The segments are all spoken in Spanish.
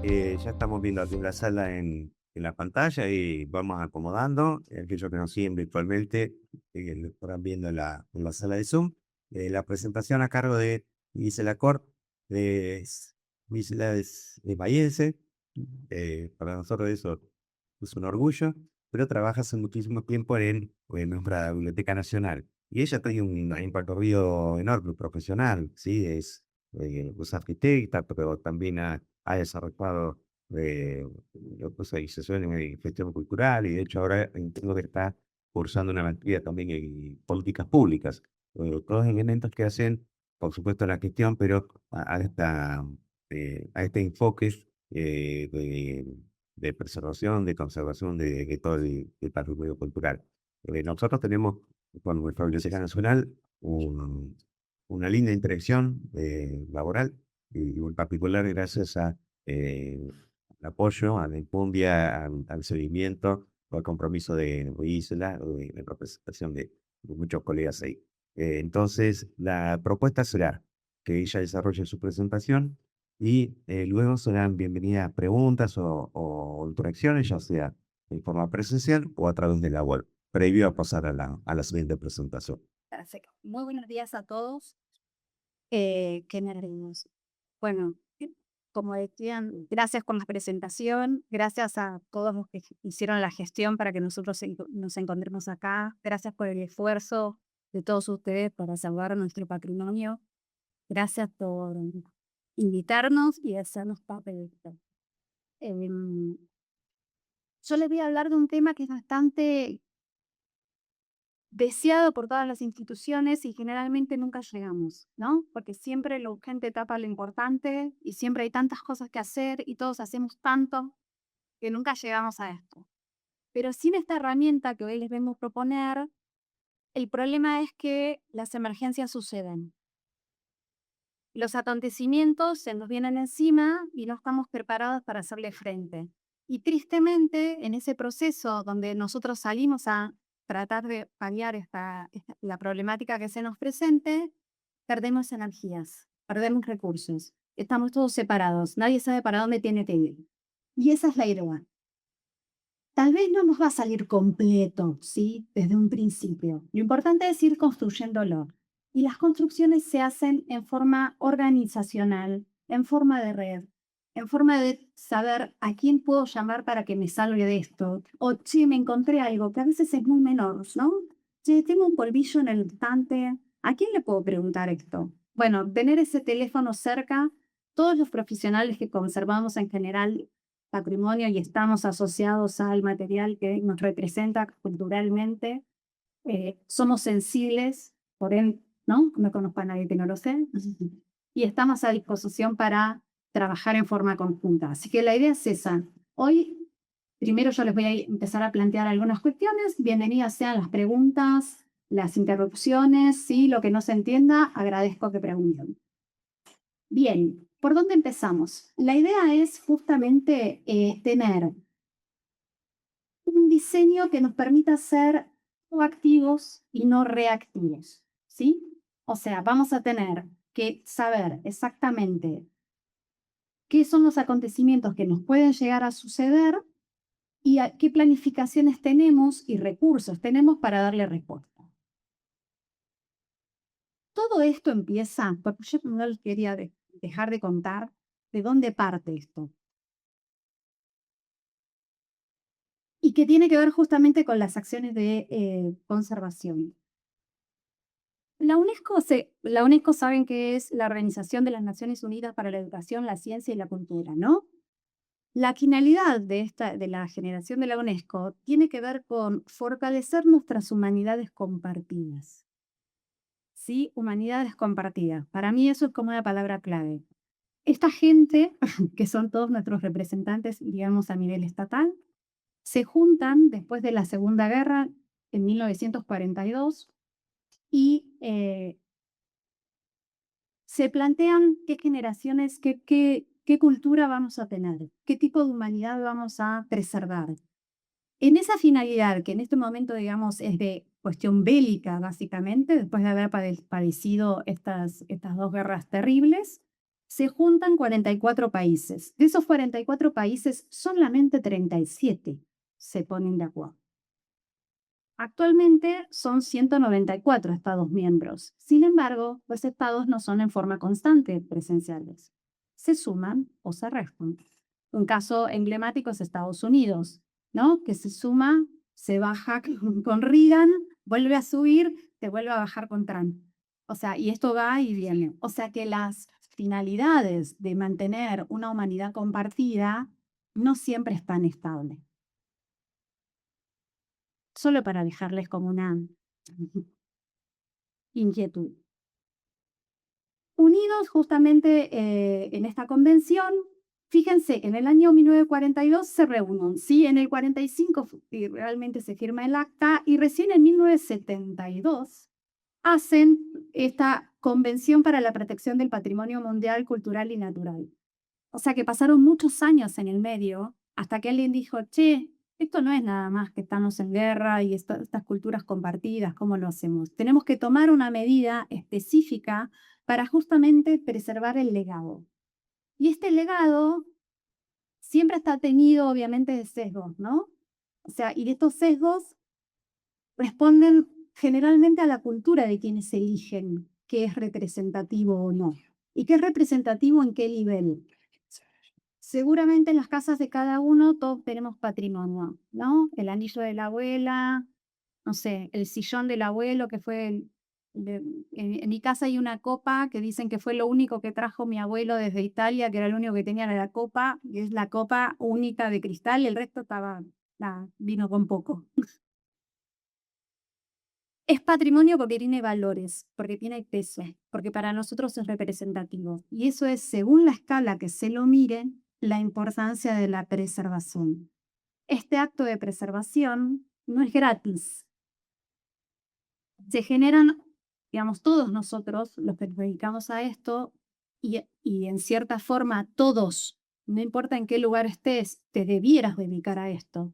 Ya estamos viendo aquí la sala en la pantalla y vamos acomodando. Aquellos que nos siguen virtualmente, lo estarán viendo en la sala de Zoom. La presentación a cargo de Gisela Cort, Gisela es bahiense. Para nosotros eso es un orgullo, pero trabaja hace muchísimo tiempo en nuestra Biblioteca Nacional. Y ella tiene un recorrido enorme, profesional, ¿sí? Es arquitecta, pero también ha desarrollado especialización en gestión cultural y de hecho ahora entiendo que está cursando una maestría también en políticas públicas. Todos elementos que hacen, por supuesto, la gestión, pero a este enfoque de preservación, de conservación de todo el patrimonio cultural. Nosotros tenemos con nuestra Biblioteca Nacional una linda interacción laboral y en particular gracias eh, al apoyo, a la enjundia, al seguimiento o al compromiso de Isla o de la representación de muchos colegas ahí. Entonces, la propuesta será que ella desarrolle su presentación y luego serán bienvenidas preguntas o interacciones, ya sea en forma presencial o a través de la web, previo a pasar a la siguiente presentación. Perfecto. Muy buenos días a todos. ¿Qué nervios? Bueno, como decían, gracias por la presentación, gracias a todos los que hicieron la gestión para que nosotros nos encontremos acá, gracias por el esfuerzo de todos ustedes para salvar nuestro patrimonio, gracias por invitarnos y hacernos parte de esto. Em, yo les voy a hablar de un tema que es bastante deseado por todas las instituciones y generalmente nunca llegamos, ¿no? Porque siempre lo urgente tapa lo importante y siempre hay tantas cosas que hacer y todos hacemos tanto que nunca llegamos a esto. Pero sin esta herramienta que hoy les vengo a proponer, el problema es que las emergencias suceden. Los acontecimientos se nos vienen encima y no estamos preparados para hacerle frente. Y tristemente, en ese proceso donde nosotros salimos a tratar de paliar la problemática que se nos presente, perdemos energías, perdemos recursos. Estamos todos separados, nadie sabe para dónde tiene que ir. Y esa es la idea. Tal vez no nos va a salir completo, ¿sí? Desde un principio. Lo importante es ir construyéndolo. Y las construcciones se hacen en forma organizacional, en forma de red, en forma de saber a quién puedo llamar para que me salve de esto. O, che, me encontré algo que a veces es muy menor, ¿no? Che, tengo un polvillo en el estante. ¿A quién le puedo preguntar esto? Bueno, tener ese teléfono cerca, todos los profesionales que conservamos en general patrimonio y estamos asociados al material que nos representa culturalmente. Somos sensibles, por él, ¿no? No conozco a nadie que no lo sé. Y estamos a disposición para trabajar en forma conjunta. Así que la idea es esa. Hoy, primero yo les voy a empezar a plantear algunas cuestiones. Bienvenidas sean las preguntas, las interrupciones, ¿sí? Lo que no se entienda, agradezco que pregunten. Bien, ¿por dónde empezamos? La idea es justamente tener un diseño que nos permita ser proactivos y no reactivos, ¿sí? O sea, vamos a tener que saber exactamente qué son los acontecimientos que nos pueden llegar a suceder y qué planificaciones tenemos y recursos tenemos para darle respuesta. Todo esto empieza, porque yo no les quería dejar de contar de dónde parte esto. Y que tiene que ver justamente con las acciones de conservación. La UNESCO saben que es la Organización de las Naciones Unidas para la Educación, la Ciencia y la Cultura, ¿no? La finalidad de la generación de la UNESCO tiene que ver con fortalecer nuestras humanidades compartidas. ¿Sí? Humanidades compartidas. Para mí eso es como una palabra clave. Esta gente, que son todos nuestros representantes, digamos, a nivel estatal, se juntan después de la Segunda Guerra en 1942 y se plantean qué generaciones, qué cultura vamos a tener, qué tipo de humanidad vamos a preservar. En esa finalidad, que en este momento, digamos, es de cuestión bélica, básicamente, después de haber padecido estas dos guerras terribles, Se juntan 44 países. De esos 44 países, solamente 37 se ponen de acuerdo. Actualmente son 194 Estados miembros. Sin embargo, los estados no son en forma constante presenciales. Se suman o se restan. Un caso emblemático es Estados Unidos, ¿no? Que se suma, se baja con Reagan, vuelve a subir, se vuelve a bajar con Trump. O sea, y esto va y viene. O sea que las finalidades de mantener una humanidad compartida no siempre están estables. Solo para dejarles como una inquietud. Unidos justamente en esta convención, fíjense, en el año 1942 se reúnen, ¿sí? En el 45 y realmente se firma el acta y recién en 1972 hacen esta Convención para la Protección del Patrimonio Mundial, Cultural y Natural. O sea que pasaron muchos años en el medio hasta que alguien dijo, che, esto no es nada más que estamos en guerra y estas culturas compartidas, ¿cómo lo hacemos? Tenemos que tomar una medida específica para justamente preservar el legado. Y este legado siempre está tenido, obviamente, de sesgos, ¿no? O sea, y estos sesgos responden generalmente a la cultura de quienes eligen qué es representativo o no. ¿Y qué es representativo en qué nivel? Seguramente en las casas de cada uno todos tenemos patrimonio, ¿no? El anillo de la abuela, no sé, el sillón del abuelo que fue en mi casa hay una copa que dicen que fue lo único que trajo mi abuelo desde Italia, que era lo único que tenía era la copa, y es la copa única de cristal, y el resto estaba, vino con poco. Es patrimonio porque tiene valores, porque tiene peso, porque para nosotros es representativo. Y eso es, según la escala que se lo mire, la importancia de la preservación. Este acto de preservación no es gratis. Se generan, digamos, todos nosotros, los que nos dedicamos a esto, y en cierta forma todos, no importa en qué lugar estés, te debieras dedicar a esto,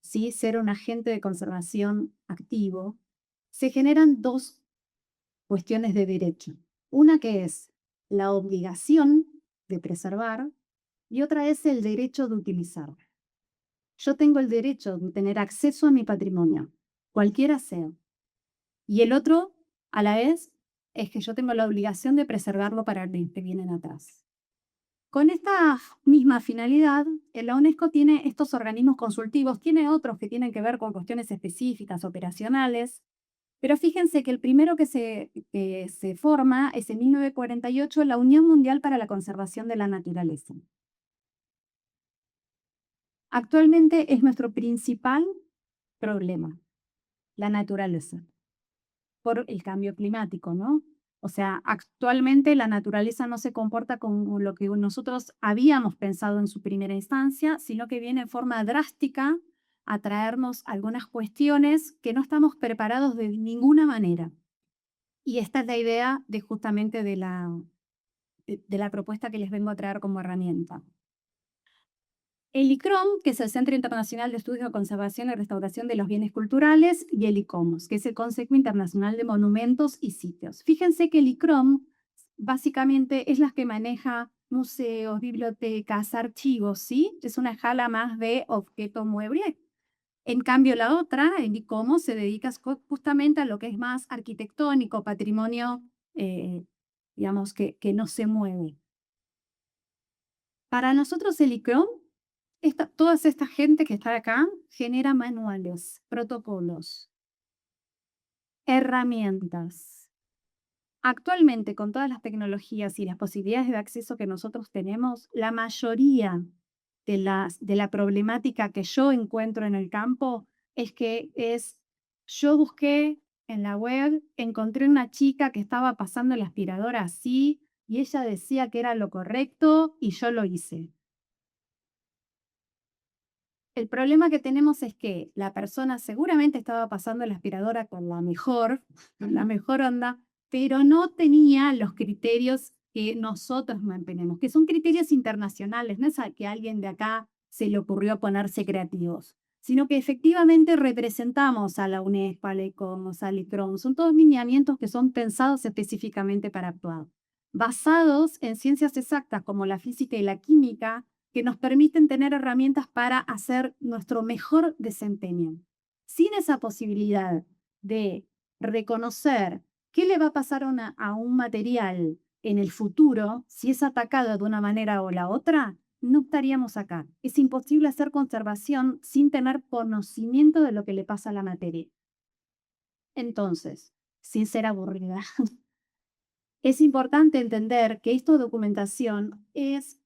¿sí? Ser un agente de conservación activo. Se generan dos cuestiones de derecho. Una que es la obligación de preservar y otra es el derecho de utilizar. Yo tengo el derecho de tener acceso a mi patrimonio, cualquiera sea. Y el otro, a la vez, es que yo tengo la obligación de preservarlo para los que vienen atrás. Con esta misma finalidad, la UNESCO tiene estos organismos consultivos, tiene otros que tienen que ver con cuestiones específicas, operacionales, pero fíjense que el primero que se forma es en 1948 la Unión Mundial para la Conservación de la Naturaleza. Actualmente es nuestro principal problema, la naturaleza, por el cambio climático, ¿no? O sea, actualmente la naturaleza no se comporta como lo que nosotros habíamos pensado en su primera instancia, sino que viene en forma drástica a traernos algunas cuestiones que no estamos preparados de ninguna manera. Y esta es la idea de justamente de la propuesta que les vengo a traer como herramienta. El ICROM, que es el Centro Internacional de Estudios de Conservación y Restauración de los Bienes Culturales, y el ICOMOS, que es el Consejo Internacional de Monumentos y Sitios. Fíjense que el ICROM básicamente es la que maneja museos, bibliotecas, archivos, ¿sí? Es una escala más de objeto mueble. En cambio, la otra, el ICOMOS, se dedica justamente a lo que es más arquitectónico, patrimonio, digamos, que no se mueve. Para nosotros el ICROM, toda esta gente que está acá genera manuales, protocolos, herramientas. Actualmente, con todas las tecnologías y las posibilidades de acceso que nosotros tenemos, la mayoría de la problemática que yo encuentro en el campo yo busqué en la web, encontré una chica que estaba pasando la aspiradora así y ella decía que era lo correcto y yo lo hice. El problema que tenemos es que la persona seguramente estaba pasando la aspiradora con la mejor onda, pero no tenía los criterios que nosotros mantenemos, que son criterios internacionales, no es que a alguien de acá se le ocurrió ponerse creativos, sino que efectivamente representamos a la UNESCO, al ICOMOS, al ICROM, son todos lineamientos que son pensados específicamente para actuar. basados en ciencias exactas como la física y la química, que nos permiten tener herramientas para hacer nuestro mejor desempeño. Sin esa posibilidad de reconocer qué le va a pasar a un material en el futuro, si es atacado de una manera o la otra, no estaríamos acá. Es imposible hacer conservación sin tener conocimiento de lo que le pasa a la materia. Entonces, sin ser aburrida, es importante entender que esta documentación es,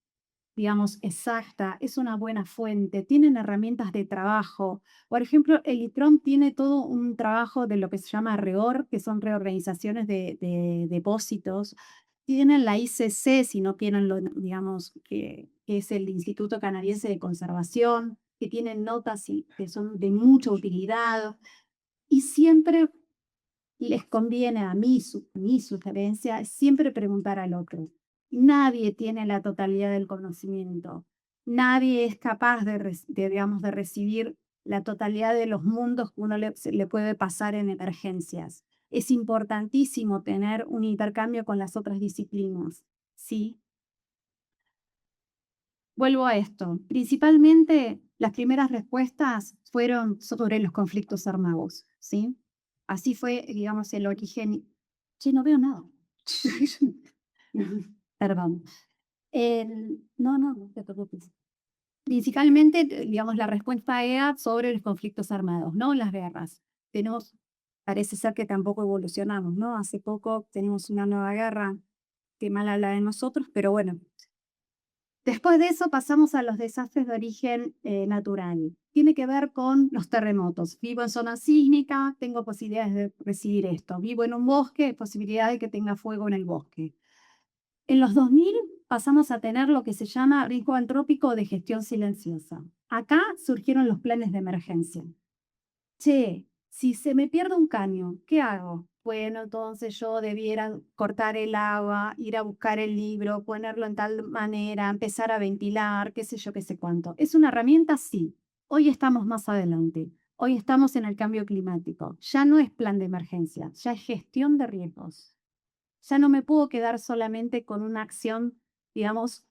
digamos, exacta, es una buena fuente, tienen herramientas de trabajo. Por ejemplo, el ITROM tiene todo un trabajo de lo que se llama REOR, que son reorganizaciones de depósitos. Tienen la ICC, si no tienen, digamos, que es el Instituto Canadiense de Conservación, que tienen notas que son de mucha utilidad. Y siempre les conviene a mí, mi sugerencia es siempre preguntar al otro. Nadie tiene la totalidad del conocimiento. Nadie es capaz digamos, de recibir la totalidad de los mundos que uno le puede pasar en emergencias. Es importantísimo tener un intercambio con las otras disciplinas. ¿Sí? Vuelvo a esto. Principalmente, las primeras respuestas fueron sobre los conflictos armados. ¿Sí? Así fue, digamos, el origen. Che, no veo nada. Perdón. No te preocupes. Principalmente, digamos, la respuesta era sobre los conflictos armados, no las guerras. Parece ser que tampoco evolucionamos, ¿no? Hace poco tenemos una nueva guerra que mal habla de nosotros, pero bueno. Después de eso pasamos a los desastres de origen natural. Tiene que ver con los terremotos. Vivo en zona sísmica, tengo posibilidades de recibir esto. Vivo en un bosque, posibilidad de que tenga fuego en el bosque. En los 2000 pasamos a tener lo que se llama riesgo antrópico de gestión silenciosa. Acá surgieron los planes de emergencia. Che, si se me pierde un caño, ¿qué hago? Bueno, entonces yo debiera cortar el agua, ir a buscar el libro, ponerlo en tal manera, empezar a ventilar, qué sé yo, qué sé cuánto. ¿Es una herramienta? Sí. Hoy estamos más adelante. Hoy estamos en el cambio climático. Ya no es plan de emergencia, ya es gestión de riesgos. Ya no me puedo quedar solamente con una acción, digamos,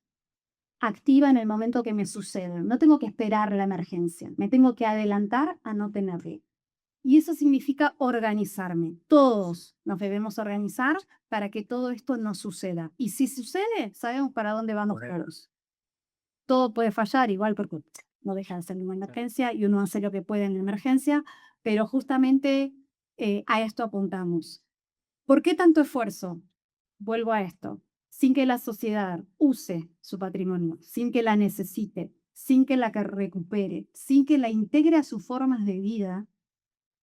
activa en el momento que me sucede. No tengo que esperar la emergencia. Me tengo que adelantar a no tenerla. Y eso significa organizarme. Todos nos debemos organizar para que todo esto no suceda. Y si sucede, sabemos para dónde vamos todos. Todo puede fallar, igual porque no deja de ser una emergencia y uno hace lo que puede en la emergencia, pero justamente a esto apuntamos. ¿Por qué tanto esfuerzo? Vuelvo a esto. Sin que la sociedad use su patrimonio, sin que la necesite, sin que la recupere, sin que la integre a sus formas de vida,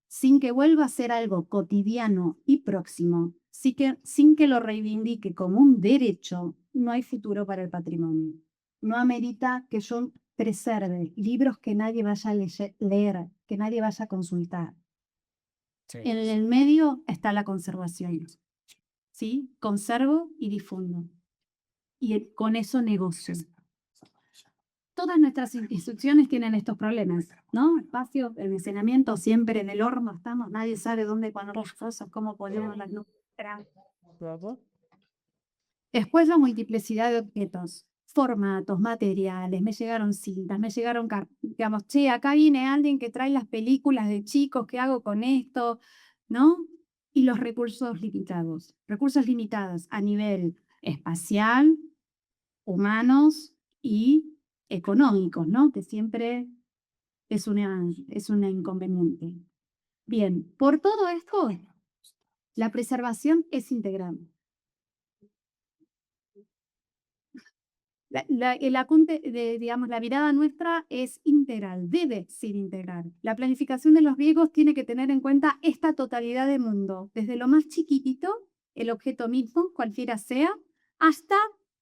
sin que vuelva a ser algo cotidiano y próximo, sin que lo reivindique como un derecho, no hay futuro para el patrimonio. No amerita que yo preserve libros que nadie vaya a leer, que nadie vaya a consultar. Sí. En el medio está la conservación. ¿Sí? Conservo y difundo. Y con eso negocio. Todas nuestras instituciones tienen estos problemas, ¿no? Espacio, almacenamiento, siempre en el horno estamos, nadie sabe dónde poner las cosas, cómo ponemos las nuestras. Después la multiplicidad de objetos, formatos, materiales, me llegaron cintas, me llegaron, digamos, che, acá viene alguien que trae las películas de chicos, ¿qué hago con esto? ¿No? Y los recursos limitados a nivel espacial, humanos y económicos, ¿no? Que siempre es una inconveniente. Bien, por todo esto, la preservación es integral. El apunte digamos, la mirada nuestra es integral, debe ser integral. La planificación de los riesgos tiene que tener en cuenta esta totalidad de mundo, desde lo más chiquitito, el objeto mismo, cualquiera sea, hasta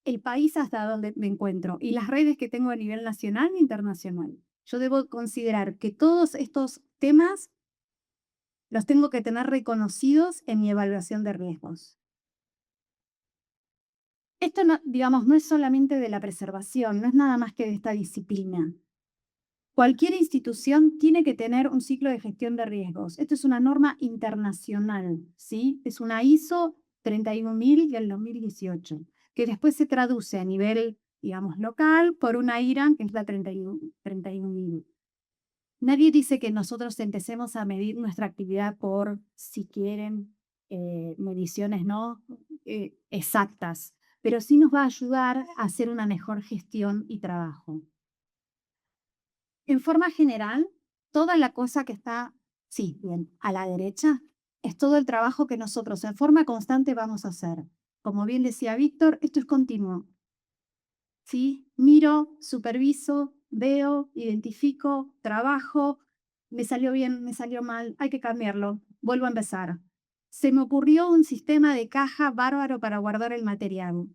el país hasta donde me encuentro y las redes que tengo a nivel nacional e internacional. Yo debo considerar que todos estos temas los tengo que tener reconocidos en mi evaluación de riesgos. Esto, no, digamos, no es solamente de la preservación, no es nada más que de esta disciplina. Cualquier institución tiene que tener un ciclo de gestión de riesgos. Esto es una norma internacional, ¿sí? Es una ISO 31.000 y el 2018, que después se traduce a nivel, digamos, local por una IRAN, que es la 31.000. Nadie dice que nosotros empecemos a medir nuestra actividad por, si quieren, mediciones no exactas, pero sí nos va a ayudar a hacer una mejor gestión y trabajo. En forma general, toda la cosa que está, sí, bien, a la derecha, es todo el trabajo que nosotros en forma constante vamos a hacer. Como bien decía Víctor, esto es continuo. ¿Sí? Miro, superviso, veo, identifico, trabajo, me salió bien, me salió mal, hay que cambiarlo, vuelvo a empezar. Se me ocurrió un sistema de caja bárbaro para guardar el material.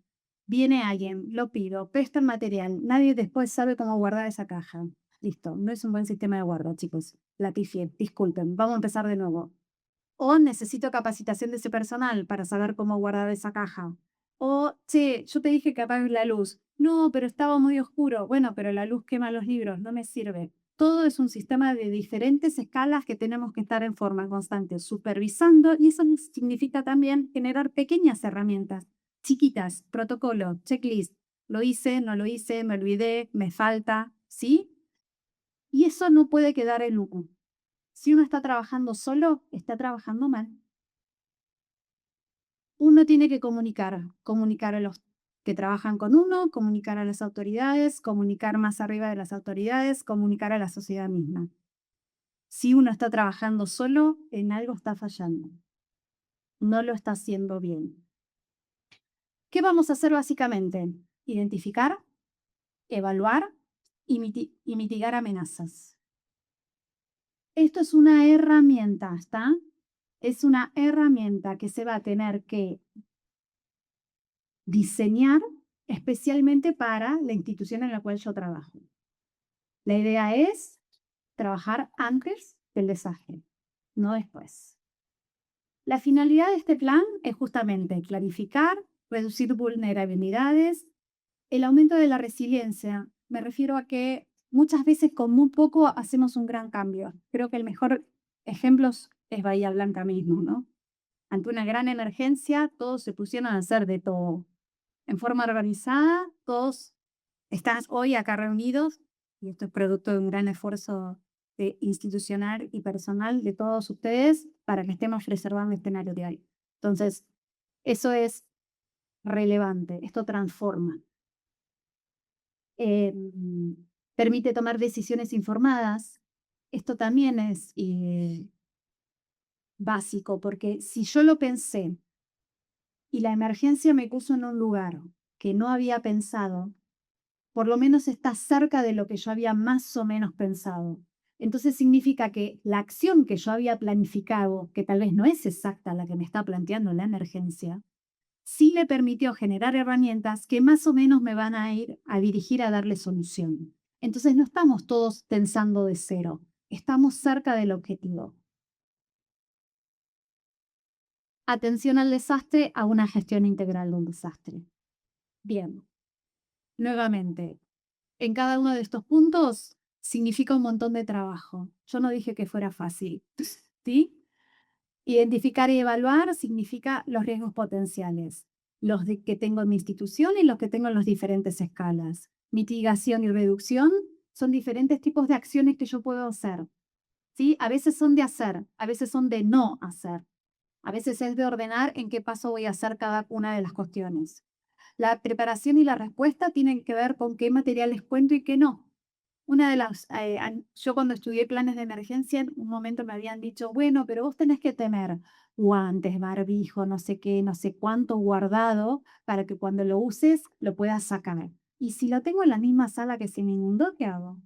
Viene alguien, lo pido, presta el material, nadie después sabe cómo guardar esa caja. Listo, no es un buen sistema de guarda, chicos. La pifié, disculpen, vamos a empezar de nuevo. O necesito capacitación de ese personal para saber cómo guardar esa caja. O, che, yo te dije que apagues la luz. No, pero estaba muy oscuro. Bueno, pero la luz quema los libros, no me sirve. Todo es un sistema de diferentes escalas que tenemos que estar en forma constante supervisando, y eso significa también generar pequeñas herramientas, chiquitas, protocolo, checklist. Lo hice, no lo hice, me olvidé, me falta, ¿sí? Y eso no puede quedar en humo. Si uno está trabajando solo, está trabajando mal. Uno tiene que comunicar a los que trabajan con uno, comunicar a las autoridades, comunicar más arriba de las autoridades, comunicar a la sociedad misma. Si uno está trabajando solo, en algo está fallando. No lo está haciendo bien. ¿Qué vamos a hacer básicamente? Identificar, evaluar y mitigar amenazas. Esto es una herramienta, ¿está? Es una herramienta que se va a tener que diseñar especialmente para la institución en la cual yo trabajo. La idea es trabajar antes del desastre, no después. La finalidad de este plan es justamente clarificar, reducir vulnerabilidades, el aumento de la resiliencia. Me refiero a que muchas veces con muy poco hacemos un gran cambio. Creo que el mejor ejemplo es Bahía Blanca mismo, ¿no? Ante una gran emergencia, todos se pusieron a hacer de todo. En forma organizada, todos están hoy acá reunidos, y esto es producto de un gran esfuerzo institucional y personal de todos ustedes para que estemos preservando el escenario de hoy. Entonces, eso es relevante, esto transforma. Permite tomar decisiones informadas. Esto también es básico, porque si yo lo pensé y la emergencia me puso en un lugar que no había pensado, por lo menos está cerca de lo que yo había más o menos pensado. Entonces significa que la acción que yo había planificado, que tal vez no es exacta la que me está planteando la emergencia, sí le permitió generar herramientas que más o menos me van a ir a dirigir a darle solución. Entonces no estamos todos pensando de cero, estamos cerca del objetivo. Atención al desastre, a una gestión integral de un desastre. Bien, nuevamente, en cada uno de estos puntos significa un montón de trabajo. Yo no dije que fuera fácil, ¿sí? Identificar y evaluar significa los riesgos potenciales, los que tengo en mi institución y los que tengo en las diferentes escalas. Mitigación y reducción son diferentes tipos de acciones que yo puedo hacer, ¿sí? A veces son de hacer, a veces son de no hacer. A veces es de ordenar en qué paso voy a hacer cada una de las cuestiones. La preparación y la respuesta tienen que ver con qué materiales cuento y qué no. Una de las, yo cuando estudié planes de emergencia, en un momento me habían dicho, bueno, pero vos tenés que tener guantes, barbijo, no sé qué, no sé cuánto guardado para que cuando lo uses lo puedas sacar. Y si lo tengo en la misma sala que se me inundó, ¿qué hago?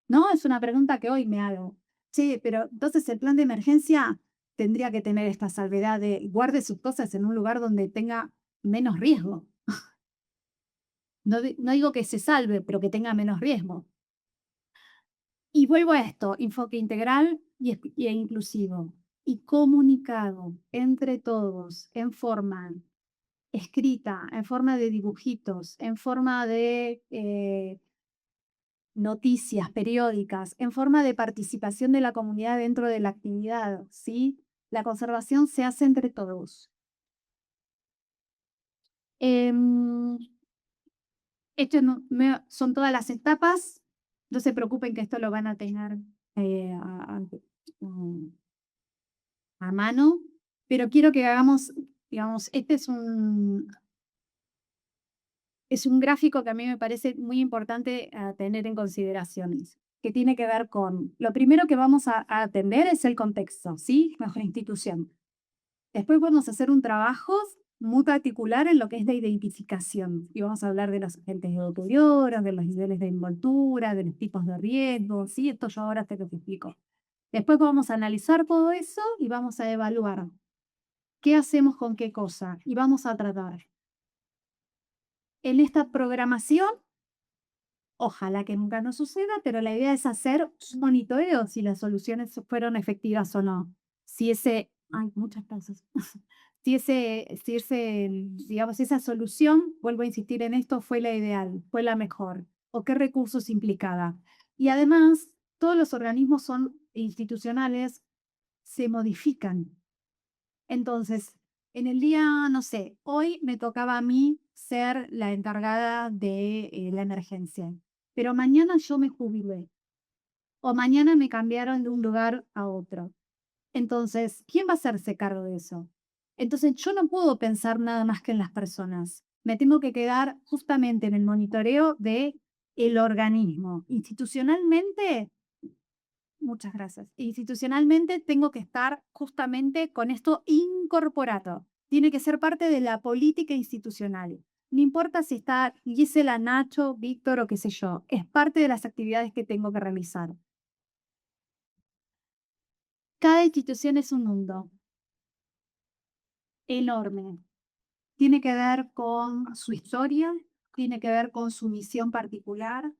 No, es una pregunta que hoy me hago. Sí, pero entonces el plan de emergencia tendría que tener esta salvedad de guarde sus cosas en un lugar donde tenga menos riesgo. No, no digo que se salve, pero que tenga menos riesgo. Y vuelvo a esto, enfoque integral e inclusivo y comunicado entre todos en forma escrita, en forma de dibujitos, en forma de noticias periódicas, en forma de participación de la comunidad dentro de la actividad, ¿sí? La conservación se hace entre todos. Em, Esto son todas las etapas. No se preocupen que esto lo van a tener mm, a mano, pero quiero que hagamos, digamos, este es un gráfico que a mí me parece muy importante a tener en consideraciones, que tiene que ver con, lo primero que vamos a atender es el contexto, ¿sí? Nuestra institución. Después vamos a hacer un trabajo muy particular en lo que es la identificación. Y vamos a hablar de los agentes de deterioro, de los niveles de envoltura, de los tipos de riesgo, ¿sí? Esto yo ahora te lo explico. Después vamos a analizar todo eso y vamos a evaluar qué hacemos con qué cosa. Y vamos a tratar. En esta programación, ojalá que nunca nos suceda, pero la idea es hacer un monitoreo si las soluciones fueron efectivas o no. Si ese, ay, muchas gracias. Digamos, esa solución, vuelvo a insistir en esto, fue la ideal, fue la mejor, o qué recursos implicaba. Y además, todos los organismos son institucionales, se modifican. Entonces, en el día, no sé, hoy me tocaba a mí ser la encargada de la emergencia, pero mañana yo me jubilé o mañana me cambiaron de un lugar a otro. Entonces, ¿quién va a hacerse cargo de eso? Entonces, yo no puedo pensar nada más que en las personas. Me tengo que quedar justamente en el monitoreo de el organismo. Institucionalmente, muchas gracias. Institucionalmente tengo que estar justamente con esto incorporado. Tiene que ser parte de la política institucional. No importa si está Gisela, Nacho, Víctor o qué sé yo. Es parte de las actividades que tengo que realizar. Cada institución es un mundo enorme. Tiene que ver con su historia, tiene que ver con su misión particular,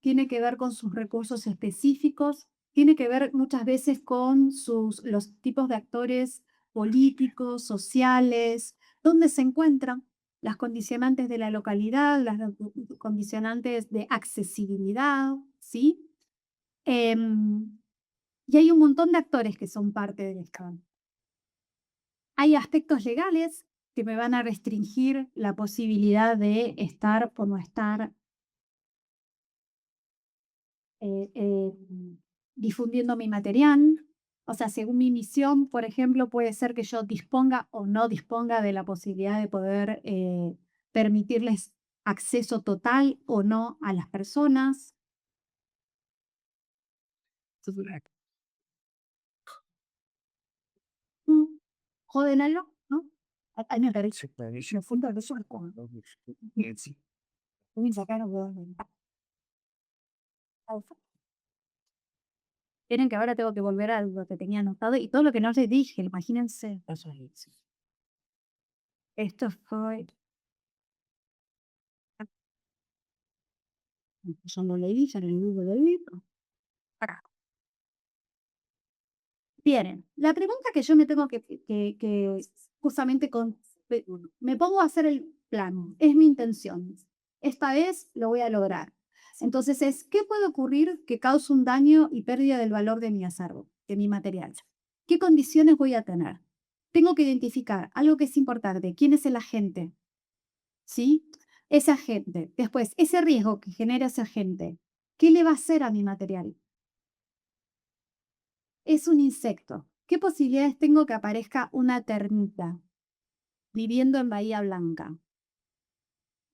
tiene que ver con sus recursos específicos, tiene que ver muchas veces con los tipos de actores políticos, sociales, dónde se encuentran, las condicionantes de la localidad, las condicionantes de accesibilidad, ¿sí? Y hay un montón de actores que son parte del esto. Hay aspectos legales que me van a restringir la posibilidad de estar o no estar eh, eh, difundiendo mi material. O sea, según mi misión, por ejemplo, puede ser que yo disponga o no disponga de la posibilidad de poder permitirles acceso total o no a las personas. Mm, Joden algo, ¿no? Ay, me parece. Me funda de eso. Voy a sacar Tienen que ahora tengo que volver a lo que tenía anotado y todo lo que no les dije, imagínense. Esto fue. Yo no leí, ya en el libro de libro. Acá. Bien, la pregunta que yo me tengo que justamente me pongo a hacer el plan, es mi intención. Esta vez lo voy a lograr. Entonces ¿qué puede ocurrir que cause un daño y pérdida del valor de mi acervo, de mi material? ¿Qué condiciones voy a tener? Tengo que identificar algo que es importante, quién es el agente, ¿sí? Ese agente. Después, ese riesgo que genera ese agente, ¿qué le va a hacer a mi material? Es un insecto. ¿Qué posibilidades tengo que aparezca una termita viviendo en Bahía Blanca?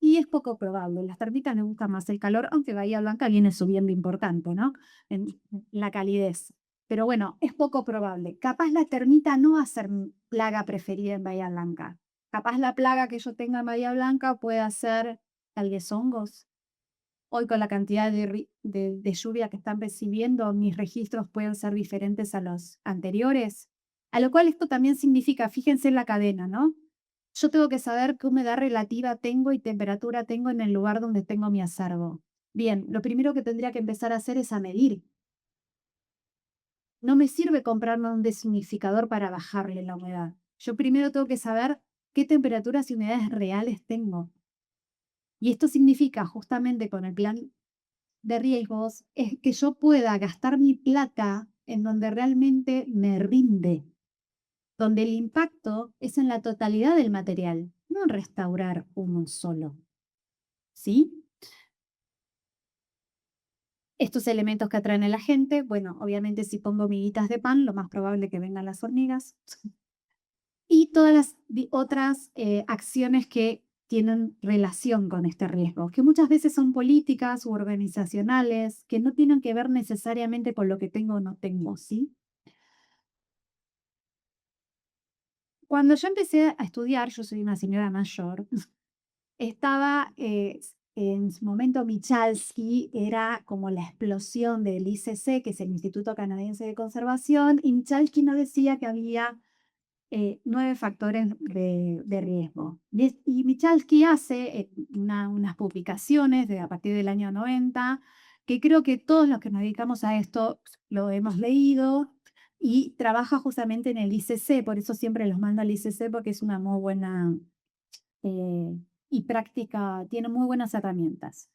Y es poco probable. Las termitas les gusta más el calor, aunque Bahía Blanca viene subiendo importante, ¿no? En la calidez. Pero bueno, es poco probable. Capaz la termita no va a ser mi plaga preferida en Bahía Blanca. Capaz la plaga que yo tenga en Bahía Blanca puede ser tal vez hongos. Hoy con la cantidad de lluvia que están recibiendo, mis registros pueden ser diferentes a los anteriores. A lo cual esto también significa, fíjense en la cadena, ¿no? Yo tengo que saber qué humedad relativa tengo y temperatura tengo en el lugar donde tengo mi acervo. Bien, lo primero que tendría que empezar a hacer es a medir. No me sirve comprarme un designificador para bajarle la humedad. Yo primero tengo que saber qué temperaturas y humedades reales tengo. Y esto significa, justamente con el plan de riesgos, es que yo pueda gastar mi plata en donde realmente me rinde, donde el impacto es en la totalidad del material, no pueden restaurar uno solo, ¿sí? Estos elementos que atraen a la gente, bueno, obviamente si pongo miguitas de pan, lo más probable es que vengan las hormigas. Y todas las otras acciones que tienen relación con este riesgo, que muchas veces son políticas u organizacionales, que no tienen que ver necesariamente con lo que tengo o no tengo, ¿sí? Cuando yo empecé a estudiar, yo soy una señora mayor, estaba en su momento Michalski, era como la explosión del ICC, que es el Instituto Canadiense de Conservación, y Michalski nos decía que había 9 factores de riesgo. Y Michalski hace unas publicaciones a partir del año 90, que creo que todos los que nos dedicamos a esto lo hemos leído, y trabaja justamente en el ICC, por eso siempre los mando al ICC, porque es una muy buena eh, y práctica, tiene muy buenas herramientas.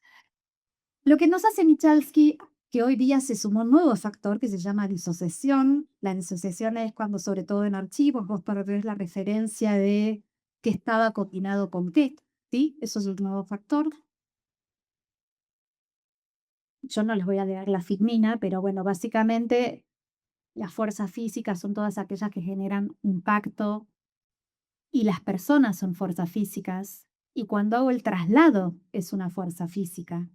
Lo que nos hace Michalski, que hoy día se sumó un nuevo factor que se llama disociación. La disociación es cuando, sobre todo en archivos, vos perdés la referencia de qué estaba combinado con qué, ¿sí? Eso es un nuevo factor. Yo no les voy a leer la figmina, pero bueno, básicamente las fuerzas físicas son todas aquellas que generan impacto y las personas son fuerzas físicas. Y cuando hago el traslado es una fuerza física.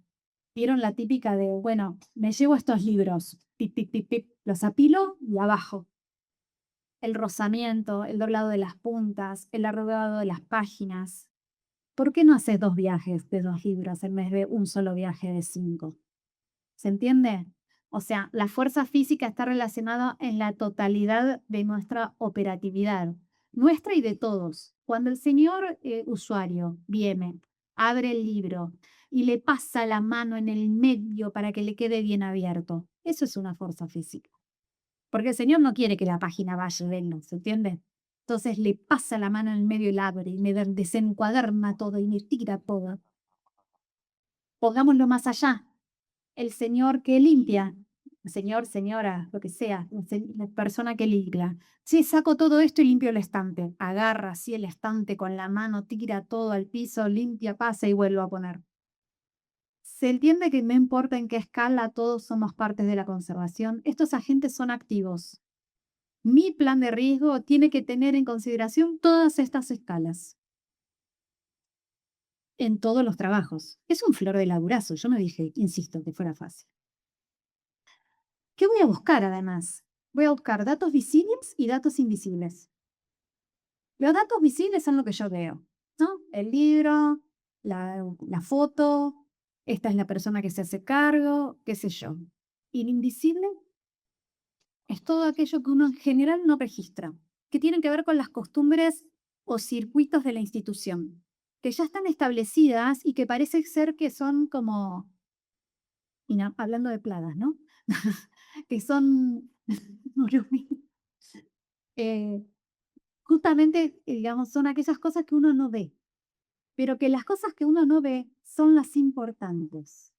¿Vieron la típica de, bueno, me llevo estos libros, pip, pip, pip, pip, los apilo y abajo? El rozamiento, el doblado de las puntas, el arrugado de las páginas. ¿Por qué no haces 2 viajes de 2 libros en vez de un solo viaje de 5? ¿Se entiende? O sea, la fuerza física está relacionada en la totalidad de nuestra operatividad, nuestra y de todos. Cuando el señor usuario viene, abre el libro y le pasa la mano en el medio para que le quede bien abierto, eso es una fuerza física. Porque el señor no quiere que la página vaya de él, ¿se entiende? Entonces le pasa la mano en el medio y la abre y me desencuaderna todo y me tira todo. Pongámoslo más allá, el señor que limpia, señor, señora, lo que sea, la persona que limpia. Sí, saco todo esto y limpio el estante. Agarra así el estante con la mano, tira todo al piso, limpia, pasa y vuelve a poner. Se entiende que no importa en qué escala, todos somos partes de la conservación. Estos agentes son activos. Mi plan de riesgo tiene que tener en consideración todas estas escalas en todos los trabajos. Es un flor de laburazo. Yo no dije, insisto, que fuera fácil. ¿Qué voy a buscar además? Voy a buscar datos visibles y datos invisibles. Los datos visibles son lo que yo veo, ¿no? El libro, la foto, esta es la persona que se hace cargo, qué sé yo. Y lo invisible es todo aquello que uno en general no registra, que tienen que ver con las costumbres o circuitos de la institución, que ya están establecidas y que parece ser que son como, y hablando de plagas, ¿no? que son, no, Dios mío, eh, justamente, digamos, son aquellas cosas que uno no ve, pero que las cosas que uno no ve son las importantes.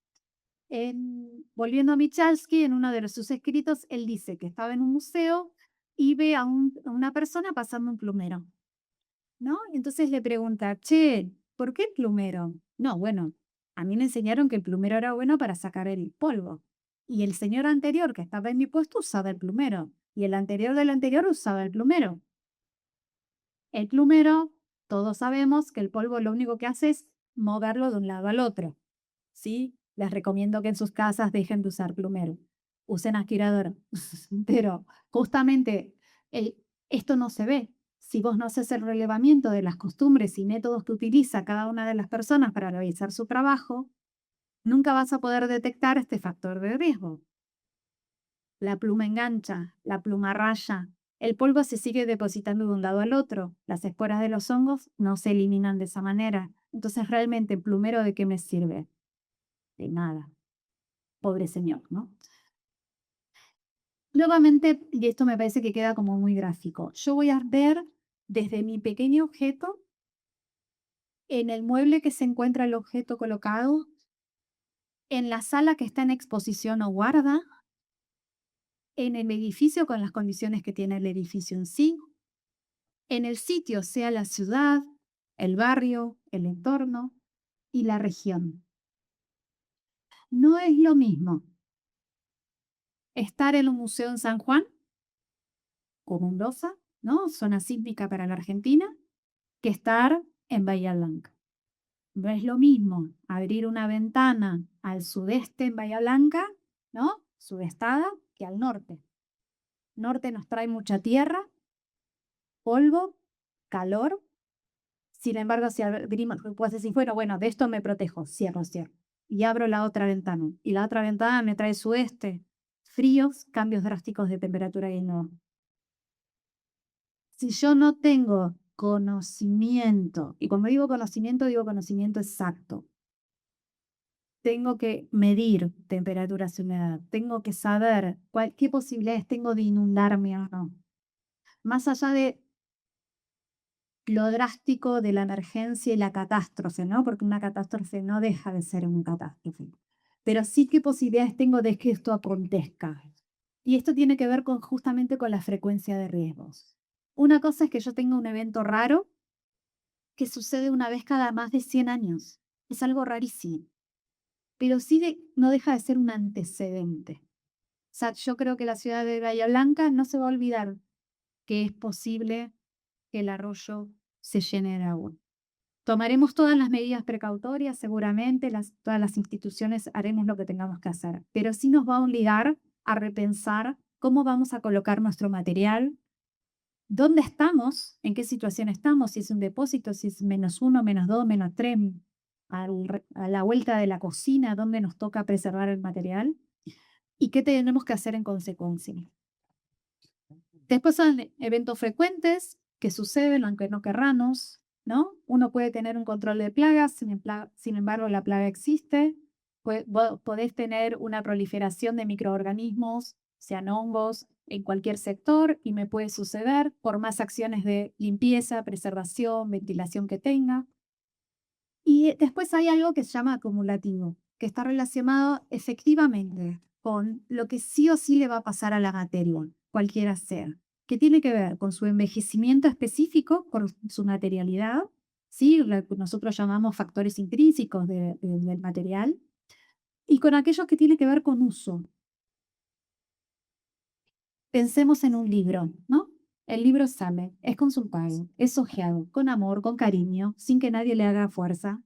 Volviendo a Michalski, en uno de sus escritos, él dice que estaba en un museo y ve a una persona pasando un plumero, ¿no? Entonces le pregunta, che, ¿por qué el plumero? No, bueno, a mí me enseñaron que el plumero era bueno para sacar el polvo. Y el señor anterior que estaba en mi puesto usaba el plumero. Y el anterior del anterior usaba el plumero. El plumero, todos sabemos que el polvo lo único que hace es moverlo de un lado al otro, ¿sí? Les recomiendo que en sus casas dejen de usar plumero, usen aspiradora. Pero justamente esto no se ve. Si vos no haces el relevamiento de las costumbres y métodos que utiliza cada una de las personas para realizar su trabajo, nunca vas a poder detectar este factor de riesgo. La pluma engancha, la pluma raya, el polvo se sigue depositando de un lado al otro, las esporas de los hongos no se eliminan de esa manera. Entonces, realmente, ¿el plumero de qué me sirve? De nada. Pobre señor, ¿no? Nuevamente, y esto me parece que queda como muy gráfico, yo voy a ver desde mi pequeño objeto, en el mueble que se encuentra el objeto colocado, en la sala que está en exposición o guarda, en el edificio con las condiciones que tiene el edificio en sí, en el sitio, sea la ciudad, el barrio, el entorno y la región. No es lo mismo estar en un museo en San Juan o Mendoza, ¿no? Zona sísmica para la Argentina, que estar en Bahía Blanca. No es lo mismo abrir una ventana al sudeste en Bahía Blanca, ¿no? Sudestada, que al norte. Norte nos trae mucha tierra, polvo, calor. Sin embargo, si abrimos, puedes decir, bueno, de esto me protejo, cierro. Y abro la otra ventana. Y la otra ventana me trae sudeste, fríos, cambios drásticos de temperatura y no. Si yo no tengo conocimiento, y cuando digo conocimiento exacto, tengo que medir temperaturas y humedad, tengo que saber qué posibilidades tengo de inundarme o no. Más allá de lo drástico de la emergencia y la catástrofe, ¿no? Porque una catástrofe no deja de ser una catástrofe. Pero sí qué posibilidades tengo de que esto acontezca. Y esto tiene que ver justamente con la frecuencia de riesgos. Una cosa es que yo tenga un evento raro que sucede una vez cada más de 100 años. Es algo rarísimo. Pero sí no deja de ser un antecedente. O sea, yo creo que la ciudad de Bahía Blanca no se va a olvidar que es posible que el arroyo se llene de agua. Tomaremos todas las medidas precautorias, seguramente, todas las instituciones haremos lo que tengamos que hacer, pero sí nos va a obligar a repensar cómo vamos a colocar nuestro material, dónde estamos, en qué situación estamos, si es un depósito, si es -1, -2, -3, a la vuelta de la cocina, dónde nos toca preservar el material y qué tenemos que hacer en consecuencia. Después son eventos frecuentes que suceden aunque no querramos, ¿no? Uno puede tener un control de plagas, sin embargo la plaga existe. Podés tener una proliferación de microorganismos, sean hongos, en cualquier sector y me puede suceder por más acciones de limpieza, preservación, ventilación que tenga. Y después hay algo que se llama acumulativo, que está relacionado efectivamente con lo que sí o sí le va a pasar a la materia, cualquiera sea, que tiene que ver con su envejecimiento específico, con su materialidad, ¿sí? Lo que nosotros llamamos factores intrínsecos del material, y con aquellos que tienen que ver con uso. Pensemos en un libro, ¿no? El libro sale, es consultado, es hojeado, con amor, con cariño, sin que nadie le haga fuerza.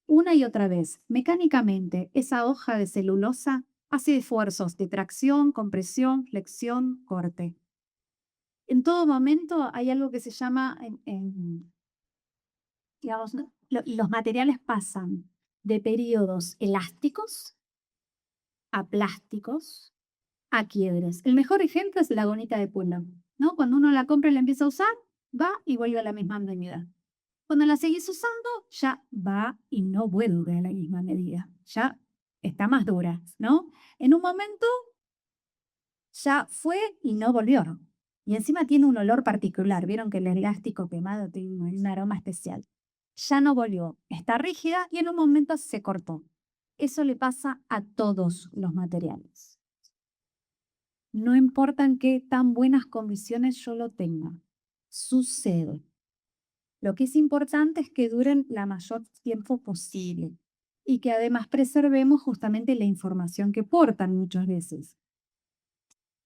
Una y otra vez, mecánicamente, esa hoja de celulosa hace esfuerzos de tracción, compresión, flexión, corte. En todo momento hay algo que se llama, digamos, los materiales pasan de periodos elásticos a plásticos a quiebres. El mejor ejemplo es la gonita de pelo, ¿no? Cuando uno la compra y la empieza a usar, va y vuelve a la misma medida. Cuando la seguís usando, ya va y no vuelve a la misma medida. Ya está más dura, ¿no? En un momento ya fue y no volvió. Y encima tiene un olor particular. Vieron que el elástico quemado tiene un aroma especial. Ya no volvió. Está rígida y en un momento se cortó. Eso le pasa a todos los materiales. No importa en qué tan buenas condiciones yo lo tenga. Sucede. Lo que es importante es que duren la mayor tiempo posible y que además preservemos justamente la información que portan muchas veces.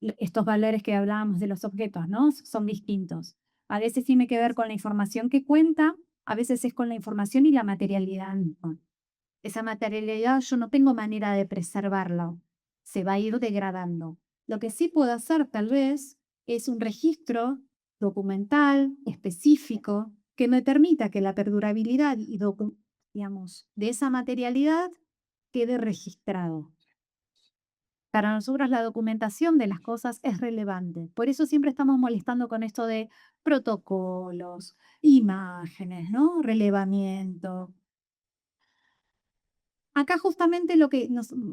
Estos valores que hablábamos de los objetos, ¿no? Son distintos. A veces tiene que ver con la información que cuenta, a veces es con la información y la materialidad misma. Esa materialidad yo no tengo manera de preservarla, se va a ir degradando. Lo que sí puedo hacer tal vez es un registro documental específico que me permita que la perdurabilidad digamos, de esa materialidad quede registrado. Para nosotros la documentación de las cosas es relevante. Por eso siempre estamos molestando con esto de protocolos, imágenes, ¿no? Relevamiento. Acá justamente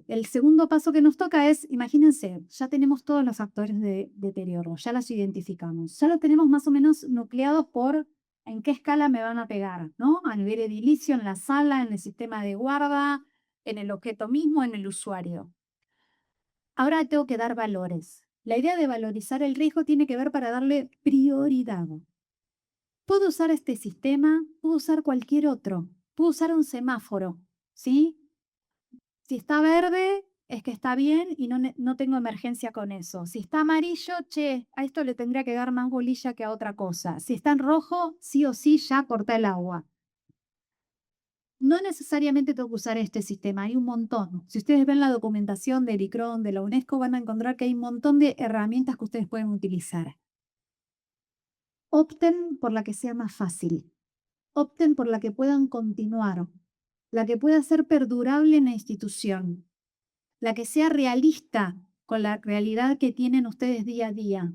el segundo paso que nos toca es, imagínense, ya tenemos todos los factores de deterioro, ya los identificamos, ya los tenemos más o menos nucleados por en qué escala me van a pegar, ¿no? A nivel edilicio, en la sala, en el sistema de guarda, en el objeto mismo, en el usuario. Ahora tengo que dar valores. La idea de valorizar el riesgo tiene que ver para darle prioridad. Puedo usar este sistema, puedo usar cualquier otro, puedo usar un semáforo, ¿sí? Si está verde, es que está bien y no tengo emergencia con eso. Si está amarillo, che, a esto le tendría que dar más bolilla que a otra cosa. Si está en rojo, sí o sí, ya corta el agua. No necesariamente tengo que usar este sistema, hay un montón. Si ustedes ven la documentación del ICRON, de la UNESCO, van a encontrar que hay un montón de herramientas que ustedes pueden utilizar. Opten por la que sea más fácil. Opten por la que puedan continuar, la que pueda ser perdurable en la institución, la que sea realista con la realidad que tienen ustedes día a día.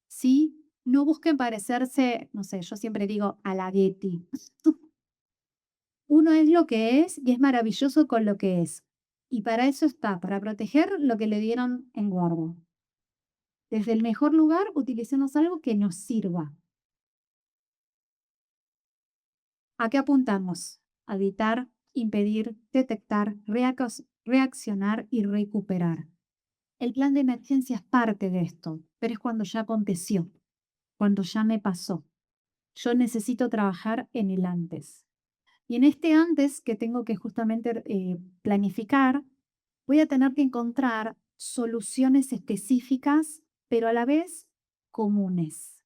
¿Sí? No busquen parecerse, no sé, yo siempre digo a la Getty. Uno es lo que es y es maravilloso con lo que es. Y para eso está, para proteger lo que le dieron en guarda. Desde el mejor lugar, utilicemos algo que nos sirva. ¿A qué apuntamos? A evitar, impedir, detectar, reaccionar y recuperar. El plan de emergencia es parte de esto, pero es cuando ya aconteció, cuando ya me pasó. Yo necesito trabajar en el antes. Y en este antes que tengo que justamente planificar, voy a tener que encontrar soluciones específicas, pero a la vez comunes.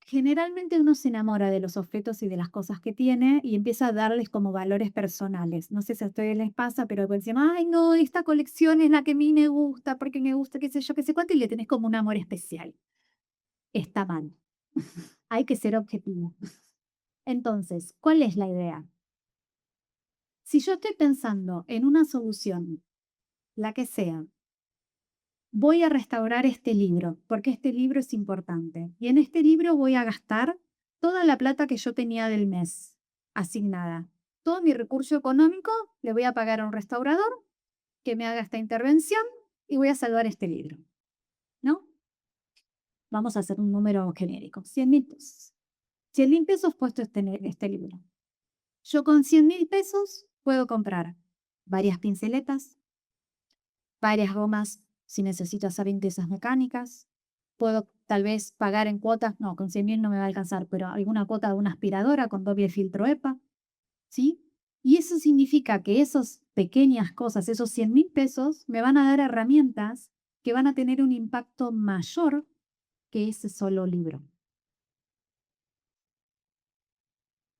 Generalmente uno se enamora de los objetos y de las cosas que tiene y empieza a darles como valores personales. No sé si a ustedes les pasa, pero dicen, ay, no, esta colección es la que a mí me gusta, porque me gusta, qué sé yo, qué sé cuánto, y le tenés como un amor especial. Está mal. Hay que ser objetivo. Entonces, ¿cuál es la idea? Si yo estoy pensando en una solución, la que sea, voy a restaurar este libro, porque este libro es importante. Y en este libro voy a gastar toda la plata que yo tenía del mes asignada. Todo mi recurso económico le voy a pagar a un restaurador que me haga esta intervención y voy a salvar este libro. ¿No? Vamos a hacer un número genérico, 100.000 pesos. 100.000 pesos puesto este libro. Yo con 100.000 pesos puedo comprar varias pinceletas, varias gomas si necesito hacer limpiezas mecánicas. Puedo tal vez pagar en cuotas, no, con 100.000 no me va a alcanzar, pero alguna cuota de una aspiradora con doble filtro EPA, ¿sí? Y eso significa que esas pequeñas cosas, esos 100.000 pesos, me van a dar herramientas que van a tener un impacto mayor que ese solo libro.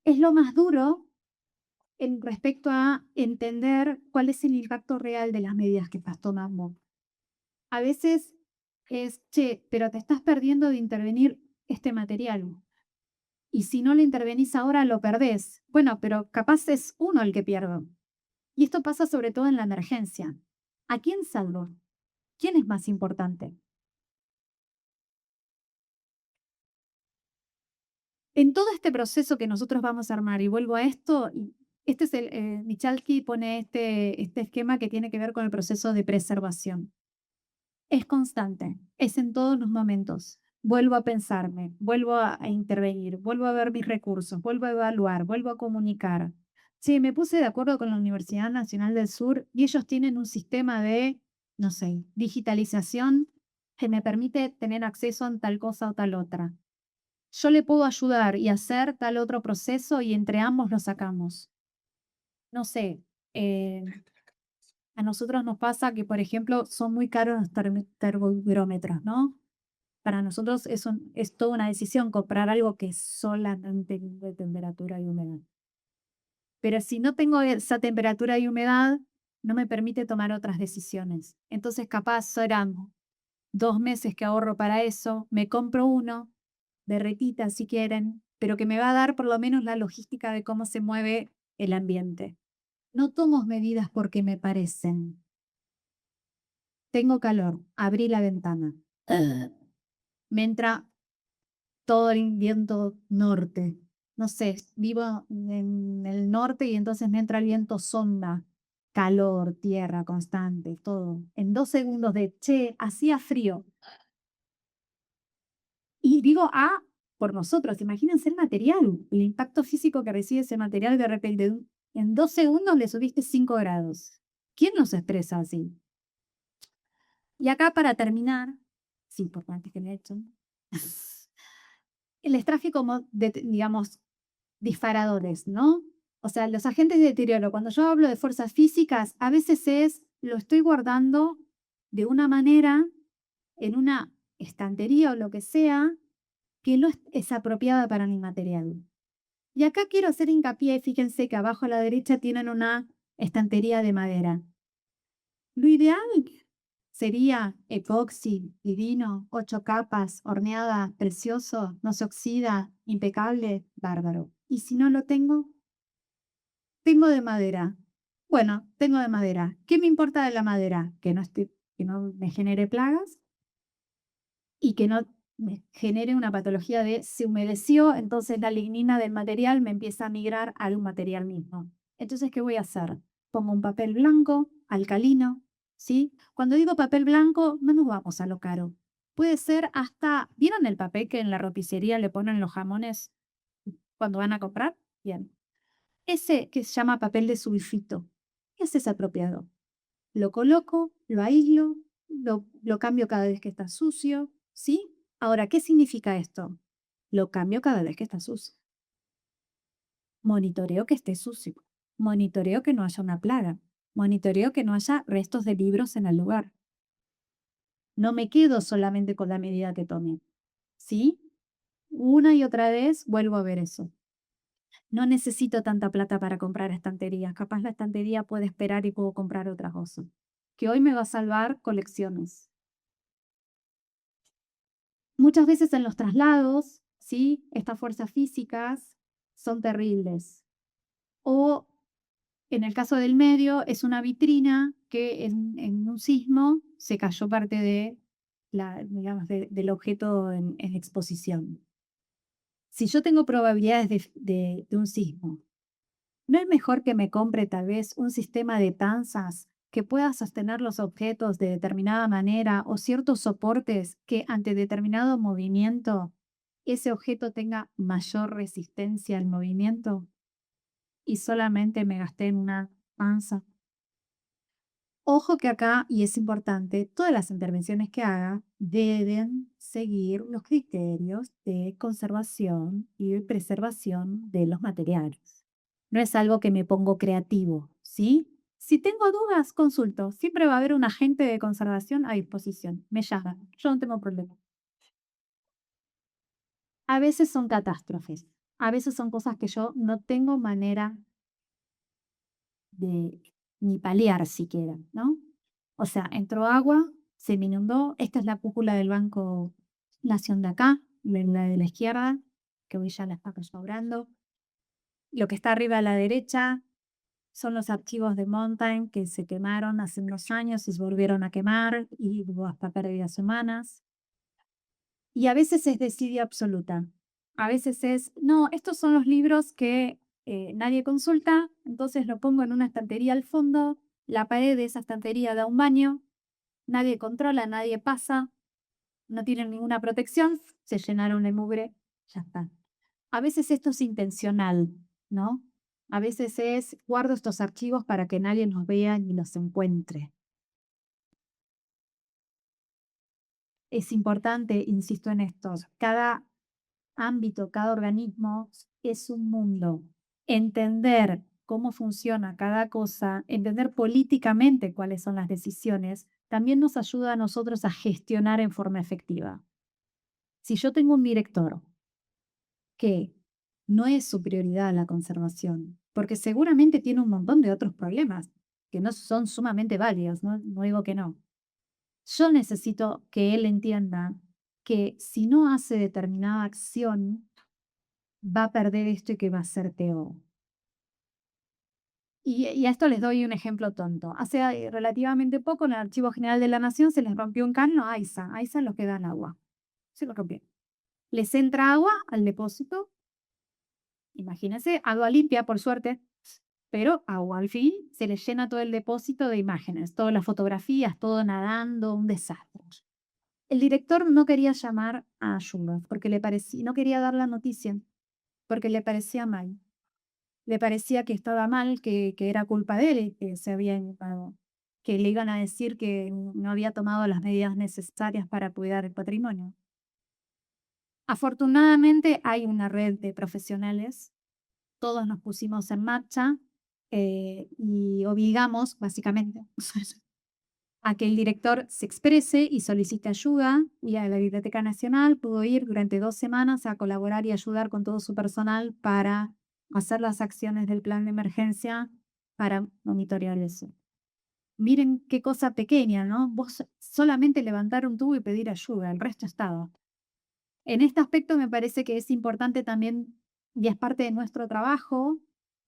Es lo más duro en respecto a entender cuál es el impacto real de las medidas que estás tomando. A veces es, che, pero te estás perdiendo de intervenir este material. Y si no le intervenís ahora, lo perdés. Bueno, pero capaz es uno el que pierdo. Y esto pasa sobre todo en la emergencia. ¿A quién salvo? ¿Quién es más importante? En todo este proceso que nosotros vamos a armar, y vuelvo a esto, y este es Michalski pone este esquema que tiene que ver con el proceso de preservación. Es constante, es en todos los momentos. Vuelvo a pensarme, vuelvo a intervenir, vuelvo a ver mis recursos, vuelvo a evaluar, vuelvo a comunicar. Sí, me puse de acuerdo con la Universidad Nacional del Sur y ellos tienen un sistema de, no sé, digitalización que me permite tener acceso a tal cosa o tal otra. Yo le puedo ayudar y hacer tal otro proceso y entre ambos lo sacamos. No sé, eh, a nosotros nos pasa que, por ejemplo, son muy caros los termómetros, ¿no? Para nosotros es toda una decisión comprar algo que solamente mide temperatura y humedad. Pero si no tengo esa temperatura y humedad, no me permite tomar otras decisiones. Entonces, capaz serán 2 meses que ahorro para eso, me compro uno, de retita si quieren, pero que me va a dar por lo menos la logística de cómo se mueve el ambiente. No tomo medidas porque me parecen. Tengo calor, abrí la ventana. Me entra todo el viento norte. No sé, vivo en el norte y entonces me entra el viento sonda, calor, tierra constante, todo. En 2 segundos de, che, hacía frío. Y digo, por nosotros, imagínense el material, el impacto físico que recibe ese material de repente. En 2 segundos le subiste 5 grados. ¿Quién nos expresa así? Y acá para terminar, es importante que le echen, Les traje como, digamos, disparadores, ¿no? O sea, los agentes de deterioro, cuando yo hablo de fuerzas físicas, a veces lo estoy guardando de una manera en una estantería o lo que sea, que no es apropiada para mi material. Y acá quiero hacer hincapié, fíjense que abajo a la derecha tienen una estantería de madera. Lo ideal sería epoxi, divino, 8 capas, horneada, precioso, no se oxida, impecable, bárbaro. Y si no lo tengo de madera. Bueno, tengo de madera. ¿Qué me importa de la madera? Que no me genere plagas y que no me genere una patología de se humedeció, entonces la lignina del material me empieza a migrar al material mismo. Entonces, ¿qué voy a hacer? Pongo un papel blanco, alcalino, ¿sí? Cuando digo papel blanco, no nos vamos a lo caro. Puede ser hasta, ¿vieron el papel que en la ropicería le ponen los jamones cuando van a comprar? Bien. Ese que se llama papel de sulfito, ese es apropiado. Lo coloco, lo aíslo, lo cambio cada vez que está sucio, ¿sí? Ahora, ¿qué significa esto? Lo cambio cada vez que está sucio. Monitoreo que esté sucio. Monitoreo que no haya una plaga. Monitoreo que no haya restos de libros en el lugar. No me quedo solamente con la medida que tome, ¿sí? Una y otra vez vuelvo a ver eso. No necesito tanta plata para comprar estanterías. Capaz la estantería puede esperar y puedo comprar otra cosa. Que hoy me va a salvar colecciones. Muchas veces en los traslados, ¿sí? Estas fuerzas físicas son terribles. O en el caso del medio, es una vitrina que en un sismo se cayó parte de digamos, del objeto en exposición. Si yo tengo probabilidades de un sismo, ¿no es mejor que me compre tal vez un sistema de panzas que pueda sostener los objetos de determinada manera o ciertos soportes que ante determinado movimiento ese objeto tenga mayor resistencia al movimiento y solamente me gasté en una panza? Ojo que acá, y es importante, todas las intervenciones que haga deben seguir los criterios de conservación y preservación de los materiales. No es algo que me pongo creativo, ¿sí? Si tengo dudas, consulto. Siempre va a haber un agente de conservación a disposición. Me llama. Yo no tengo problema. A veces son catástrofes. A veces son cosas que yo no tengo manera de ni paliar siquiera, ¿no? O sea, entró agua, se me inundó. Esta es la cúpula del Banco Nación de acá, la de la izquierda, que hoy ya la está sobrando. Lo que está arriba a la derecha son los archivos de Mountain que se quemaron hace unos años y se volvieron a quemar y hubo hasta pérdidas humanas. Y a veces es desidia absoluta. A veces es, no, estos son los libros que nadie consulta, entonces lo pongo en una estantería al fondo, la pared de esa estantería da un baño, nadie controla, nadie pasa, no tienen ninguna protección, se llenaron de mugre, ya está. A veces esto es intencional, ¿no? A veces es, guardo estos archivos para que nadie los vea ni los encuentre. Es importante, insisto en esto, cada ámbito, cada organismo es un mundo. Entender cómo funciona cada cosa, entender políticamente cuáles son las decisiones, también nos ayuda a nosotros a gestionar en forma efectiva. Si yo tengo un director que no es su prioridad la conservación, porque seguramente tiene un montón de otros problemas que no son sumamente válidos, no digo que no. Yo necesito que él entienda que si no hace determinada acción, va a perder esto y que va a ser peor. Y a esto les doy un ejemplo tonto. Hace relativamente poco en el Archivo General de la Nación se les rompió un caño a AISA. AISA es los que dan agua. Se lo rompió. Les entra agua al depósito. Imagínense, agua limpia, por suerte, pero agua al fin se les llena todo el depósito de imágenes, todas las fotografías, todo nadando, un desastre. El director no quería llamar a ayuda porque le parecía, no quería dar la noticia porque le parecía mal. Le parecía que estaba mal, que era culpa de él, que se había equivocado, que le iban a decir que no había tomado las medidas necesarias para cuidar el patrimonio. Afortunadamente hay una red de profesionales, todos nos pusimos en marcha y obligamos, básicamente, a que el director se exprese y solicite ayuda, y a la Biblioteca Nacional pudo ir durante 2 semanas a colaborar y ayudar con todo su personal para hacer las acciones del plan de emergencia para monitorear eso. Miren qué cosa pequeña, ¿no? Vos solamente levantar un tubo y pedir ayuda, el resto estaba. En este aspecto me parece que es importante también, y es parte de nuestro trabajo,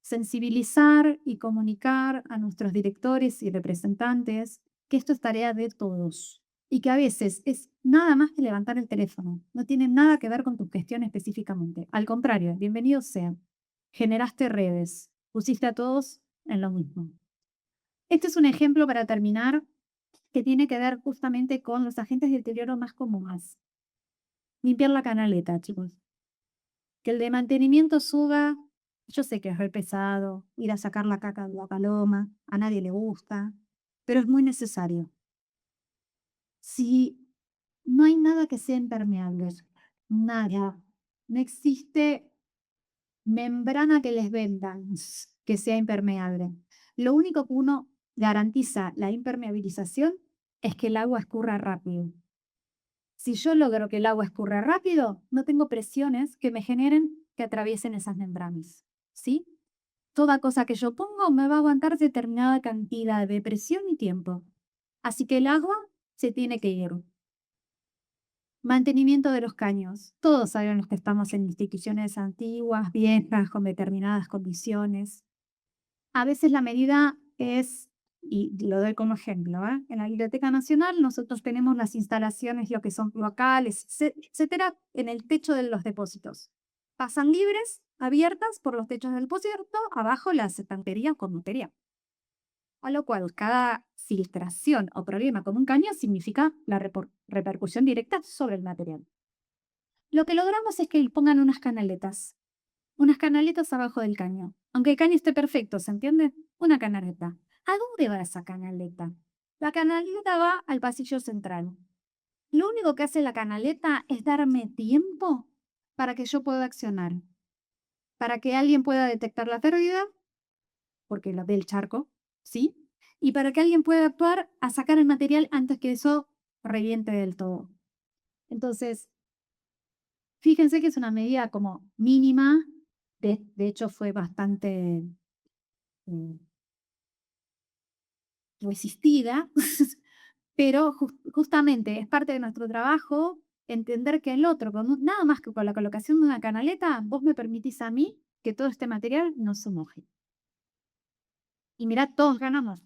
sensibilizar y comunicar a nuestros directores y representantes que esto es tarea de todos y que a veces es nada más que levantar el teléfono. No tiene nada que ver con tu gestión específicamente. Al contrario, bienvenido sea. Generaste redes, pusiste a todos en lo mismo. Este es un ejemplo para terminar que tiene que ver justamente con los agentes de deterioro más comunes. Limpiar la canaleta, chicos. Que el de mantenimiento suba, yo sé que es re pesado, ir a sacar la caca de la paloma, a nadie le gusta, pero es muy necesario. Si no hay nada que sea impermeable, nada, no existe membrana que les vendan que sea impermeable. Lo único que uno garantiza la impermeabilización es que el agua escurra rápido. Si yo logro que el agua escurra rápido, no tengo presiones que me generen que atraviesen esas membranas, ¿sí? Toda cosa que yo pongo me va a aguantar determinada cantidad de presión y tiempo. Así que el agua se tiene que ir. Mantenimiento de los caños. Todos sabemos que estamos en instituciones antiguas, viejas, con determinadas condiciones. A veces la medida es, y lo doy como ejemplo, en la Biblioteca Nacional nosotros tenemos las instalaciones, lo que son locales, etcétera, en el techo de los depósitos. Pasan libres, abiertas por los techos del depósito, abajo las estanterías con material. A lo cual cada filtración o problema con un caño significa la repercusión directa sobre el material. Lo que logramos es que pongan unas canaletas abajo del caño. Aunque el caño esté perfecto, ¿se entiende? Una canaleta. ¿A dónde va esa canaleta? La canaleta va al pasillo central. Lo único que hace la canaleta es darme tiempo para que yo pueda accionar, para que alguien pueda detectar la pérdida, porque la ve el charco, ¿sí? Y para que alguien pueda actuar a sacar el material antes que eso reviente del todo. Entonces, fíjense que es una medida como mínima, de hecho fue bastante mm, resistida, pero justamente es parte de nuestro trabajo entender que el otro, nada más que con la colocación de una canaleta, vos me permitís a mí que todo este material no se moje. Y mirad, todos ganamos.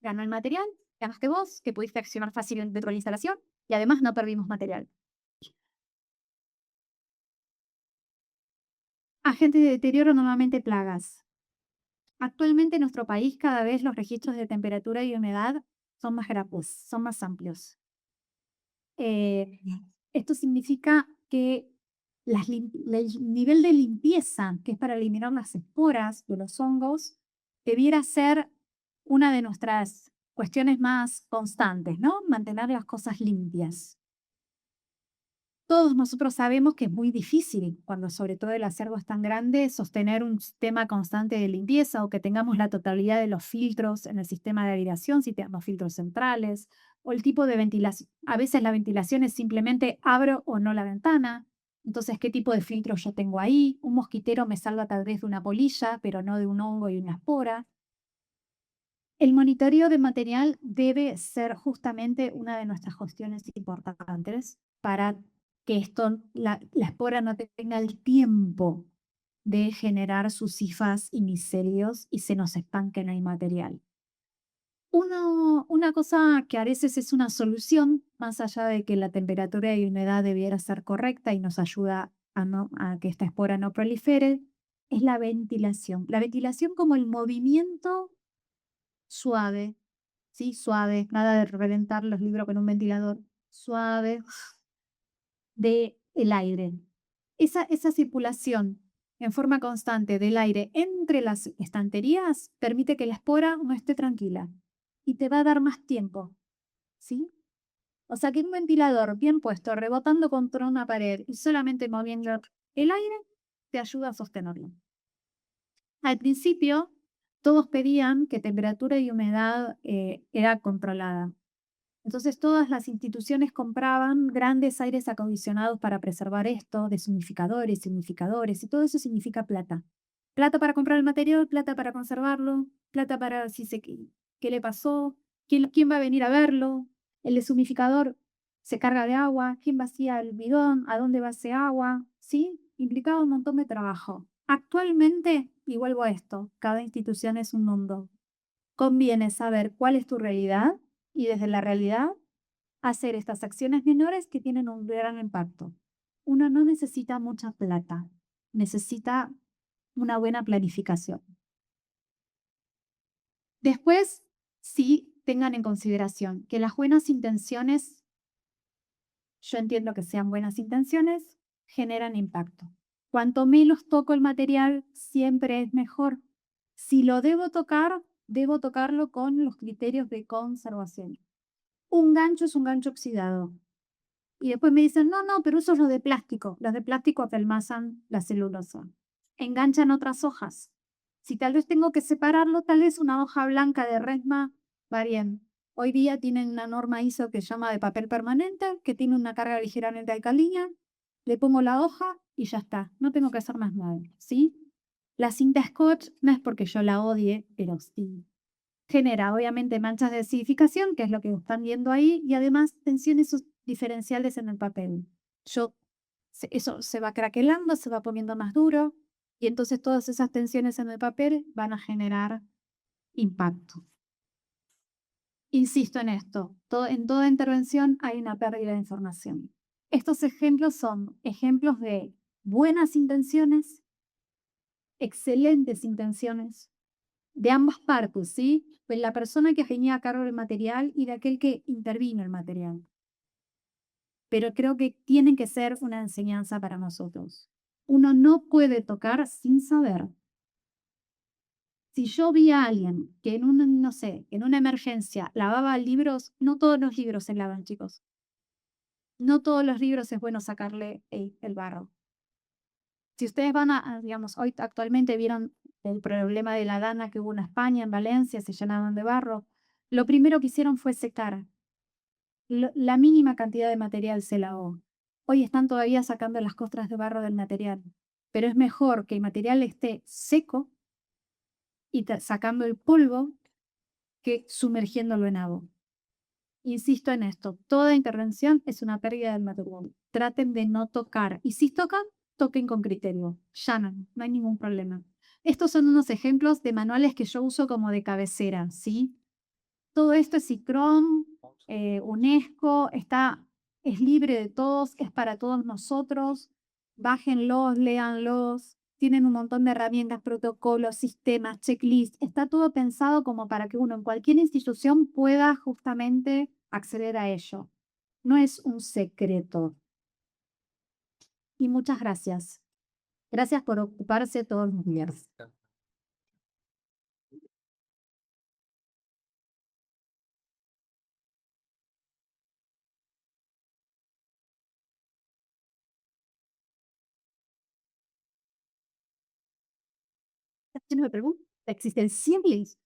Ganó el material, ganaste vos, que pudiste accionar fácil dentro de la instalación, y además no perdimos material. Agentes de deterioro, normalmente plagas. Actualmente en nuestro país cada vez los registros de temperatura y humedad son más graves, son más amplios. Esto significa que el nivel de limpieza, que es para eliminar las esporas de los hongos, debiera ser una de nuestras cuestiones más constantes, ¿no? Mantener las cosas limpias. Todos nosotros sabemos que es muy difícil, cuando sobre todo el acervo es tan grande, sostener un sistema constante de limpieza o que tengamos la totalidad de los filtros en el sistema de aireación, si tenemos filtros centrales, o el tipo de ventilación. A veces la ventilación es simplemente abro o no la ventana. Entonces, ¿qué tipo de filtro yo tengo ahí? Un mosquitero me salva tal vez de una polilla, pero no de un hongo y una espora. El monitoreo de material debe ser justamente una de nuestras cuestiones importantes para que la espora no tenga el tiempo de generar sus hifas y micelios y se nos estanque en el material. Una cosa que a veces es una solución, más allá de que la temperatura y humedad debiera ser correcta y nos ayuda a que esta espora no prolifere, es la ventilación. La ventilación como el movimiento suave, ¿sí? Suave, nada de reventar los libros con un ventilador, suave, de el aire. Esa circulación en forma constante del aire entre las estanterías permite que la espora no esté tranquila y te va a dar más tiempo, ¿sí? O sea que un ventilador bien puesto, rebotando contra una pared y solamente moviendo el aire, te ayuda a sostenerlo. Al principio, todos pedían que temperatura y humedad era controlada. Entonces todas las instituciones compraban grandes aires acondicionados para preservar esto, deshumidificadores, humidificadores, y todo eso significa plata. Plata para comprar el material, plata para conservarlo, plata para si se, qué le pasó, quién va a venir a verlo, el deshumidificador se carga de agua, quién vacía el bidón, a dónde va ese agua, ¿sí? Implicaba un montón de trabajo. Actualmente, y vuelvo a esto, cada institución es un mundo. Conviene saber cuál es tu realidad y desde la realidad hacer estas acciones menores que tienen un gran impacto. Uno no necesita mucha plata, necesita una buena planificación. Después, sí, tengan en consideración que las buenas intenciones, yo entiendo que sean buenas intenciones, generan impacto. Cuanto menos toco el material, siempre es mejor. Si lo debo tocarlo con los criterios de conservación. Un gancho es un gancho oxidado. Y después me dicen, no, no, pero eso es lo de plástico. Los de plástico apelmazan la celulosa. Enganchan otras hojas. Si tal vez tengo que separarlo, tal vez una hoja blanca de resma va bien. Hoy día tienen una norma ISO que se llama de papel permanente, que tiene una carga ligeramente alcalina. Le pongo la hoja y ya está. No tengo que hacer más nada, ¿sí? La cinta Scotch no es porque yo la odie, pero sí genera obviamente manchas de acidificación, que es lo que están viendo ahí, y además tensiones diferenciales en el papel. Eso se va craquelando, se va poniendo más duro, y entonces todas esas tensiones en el papel van a generar impacto. Insisto en esto, en toda intervención hay una pérdida de información. Estos ejemplos son ejemplos de buenas intenciones, excelentes intenciones, de ambas partes, ¿sí? De la persona que venía a cargo del material y de aquel que intervino el material. Pero creo que tienen que ser una enseñanza para nosotros. Uno no puede tocar sin saber. Si yo vi a alguien que no sé, en una emergencia lavaba libros, no todos los libros se lavan, chicos. No todos los libros es bueno sacarle el barro. Si ustedes van digamos, hoy actualmente vieron el problema de la dana que hubo en España, en Valencia, se llenaban de barro. Lo primero que hicieron fue secar. La mínima cantidad de material se lavó. Hoy están todavía sacando las costras de barro del material, pero es mejor que el material esté seco y sacando el polvo que sumergiéndolo en agua. Insisto en esto, toda intervención es una pérdida del material. Traten de no tocar. Y si tocan, toquen con criterio. Ya no hay ningún problema. Estos son unos ejemplos de manuales que yo uso como de cabecera, ¿sí? Todo esto es ICROM, UNESCO, es libre de todos, es para todos nosotros. Bájenlos, léanlos. Tienen un montón de herramientas, protocolos, sistemas, checklists. Está todo pensado como para que uno en cualquier institución pueda justamente acceder a ello. No es un secreto. Y muchas gracias. Gracias por ocuparse todos los días. ¿Estás lleno de preguntas existenciales?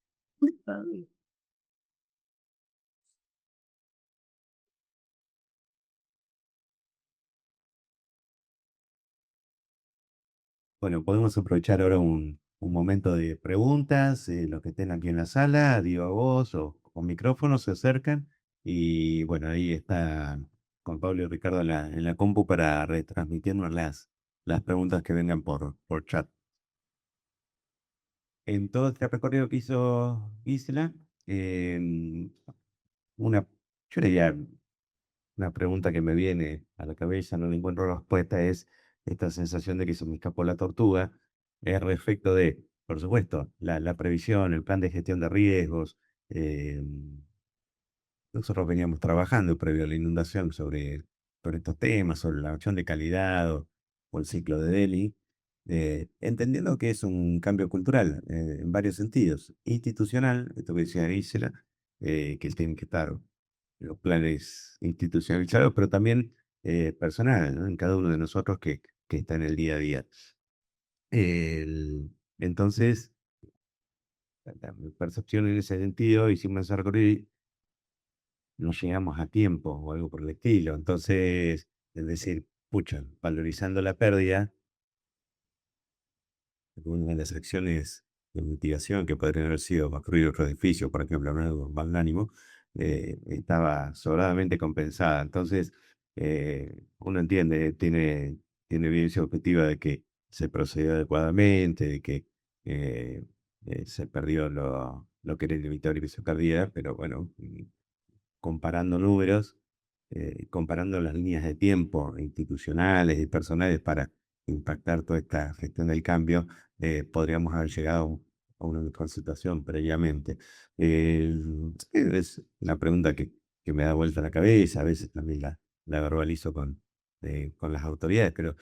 Bueno, podemos aprovechar ahora un momento de preguntas. Los que estén aquí en la sala, digo a voz o con micrófono, se acercan. Y bueno, ahí está con Pablo y Ricardo en la compu para retransmitirnos las preguntas que vengan por chat. En todo este recorrido que hizo Gisela, una, yo le diría una pregunta que me viene a la cabeza, no le encuentro respuesta, es esta sensación de que se me escapó la tortuga, es respecto de, por supuesto, la previsión, el plan de gestión de riesgos. eh, Nosotros veníamos trabajando previo a la inundación sobre estos temas, sobre la acción de calidad o el ciclo de Delhi, entendiendo que es un cambio cultural en varios sentidos. Institucional, esto que decía Gisela, que tienen que estar los planes institucionalizados, pero también personal, ¿no? En cada uno de nosotros que está en el día a día. Entonces, mi percepción en ese sentido, y sin pensar correr, no llegamos a tiempo o algo por el estilo. Entonces, es decir, pucha, valorizando la pérdida, una de las acciones de mitigación que podrían haber sido construir otro edificio, por ejemplo, algo magnánimo, estaba sobradamente compensada. Entonces, uno entiende, tiene evidencia objetiva de que se procedió adecuadamente, de que eh, se perdió lo que era inevitable que se perdiera, pero bueno, comparando números, comparando las líneas de tiempo institucionales y personales para impactar toda esta gestión del cambio, podríamos haber llegado a una mejor situación previamente. Eh, es una pregunta que me da vuelta a la cabeza, a veces también la verbalizo con las autoridades, pero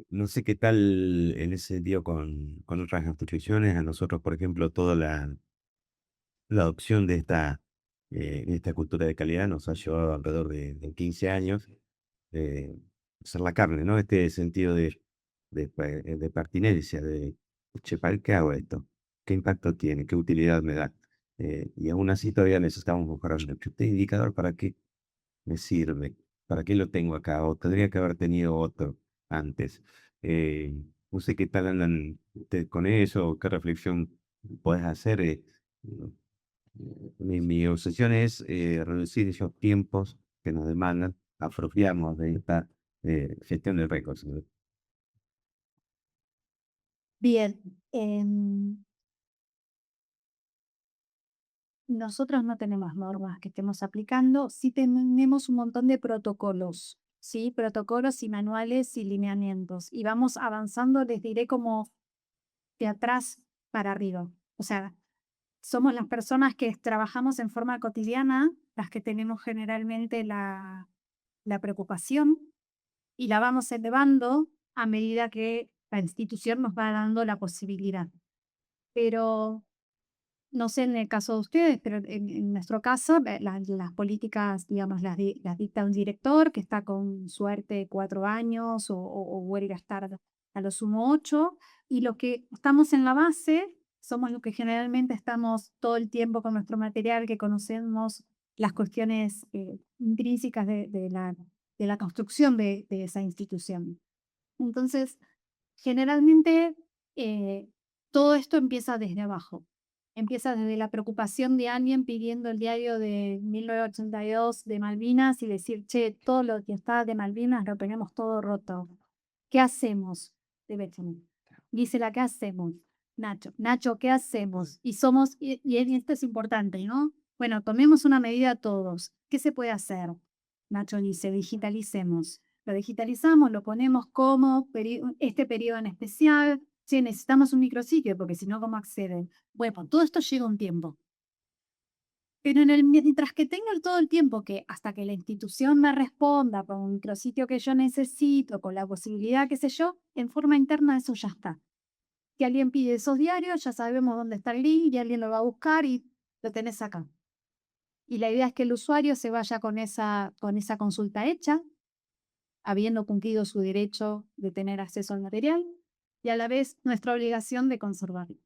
no sé qué tal en ese sentido con otras instituciones. A nosotros, por ejemplo, toda la adopción de esta cultura de calidad nos ha llevado alrededor de 15 años de hacer la carne, ¿no? Este sentido de pertinencia, che, ¿para qué hago esto? ¿Qué impacto tiene? ¿Qué utilidad me da? Y aún así todavía necesitamos mejorar. ¿Este indicador para qué me sirve? ¿Para qué lo tengo acá? O tendría que haber tenido otro antes. Eh, no sé qué tal andan ustedes con eso, qué reflexión puedes hacer. Mi obsesión es reducir esos tiempos que nos demandan, apropiarnos de esta gestión de récords. Bien, nosotros no tenemos normas que estemos aplicando, sí tenemos un montón de protocolos, ¿sí? Protocolos y manuales y lineamientos. Y vamos avanzando, les diré como de atrás para arriba. O sea, somos las personas que trabajamos en forma cotidiana, las que tenemos generalmente la preocupación y la vamos elevando a medida que la institución nos va dando la posibilidad. Pero no sé en el caso de ustedes, pero en nuestro caso, las políticas, digamos, las dicta un director que está con suerte 4 años o vuelve a estar a lo sumo 8, y los que estamos en la base somos los que generalmente estamos todo el tiempo con nuestro material, que conocemos las cuestiones intrínsecas de la construcción de esa institución. Entonces, generalmente, todo esto empieza desde abajo. Empieza desde la preocupación de alguien pidiendo el diario de 1982 de Malvinas y decir, che, todo lo que está de Malvinas lo tenemos todo roto. ¿Qué hacemos? De Benjamin. Gisela, ¿qué hacemos? Nacho, Nacho, ¿qué hacemos? Y esto es importante, ¿no? Bueno, tomemos una medida todos. ¿Qué se puede hacer? Nacho dice, digitalicemos. Lo digitalizamos, lo ponemos como este periodo en especial. Che, necesitamos un micrositio porque si no, ¿cómo acceden? Bueno, todo esto lleva un tiempo. Pero mientras que tenga todo el tiempo que hasta que la institución me responda por un micrositio que yo necesito, con la posibilidad, qué sé yo, en forma interna eso ya está. Que alguien pide esos diarios, ya sabemos dónde está el link y alguien lo va a buscar y lo tenés acá. Y la idea es que el usuario se vaya con esa consulta hecha, habiendo cumplido su derecho de tener acceso al material y a la vez nuestra obligación de conservarlo.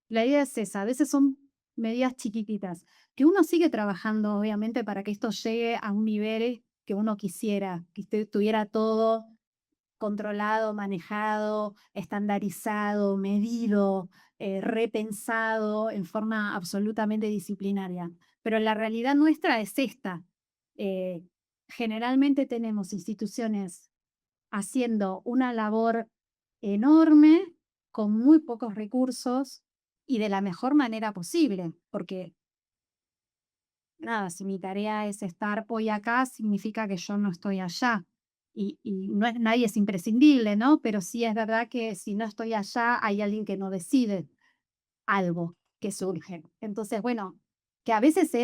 La idea es esa, a veces son medidas chiquititas, que uno sigue trabajando obviamente para que esto llegue a un nivel que uno quisiera, que estuviera todo controlado, manejado, estandarizado, medido, repensado en forma absolutamente disciplinaria. Pero la realidad nuestra es esta. Eh, Generalmente tenemos instituciones haciendo una labor enorme con muy pocos recursos y de la mejor manera posible, porque nada, si mi tarea es estar hoy acá, significa que yo no estoy allá. Y no es, nadie es imprescindible, ¿no? Pero sí es verdad que si no estoy allá, hay alguien que no decide algo que surge. Entonces, bueno, que a veces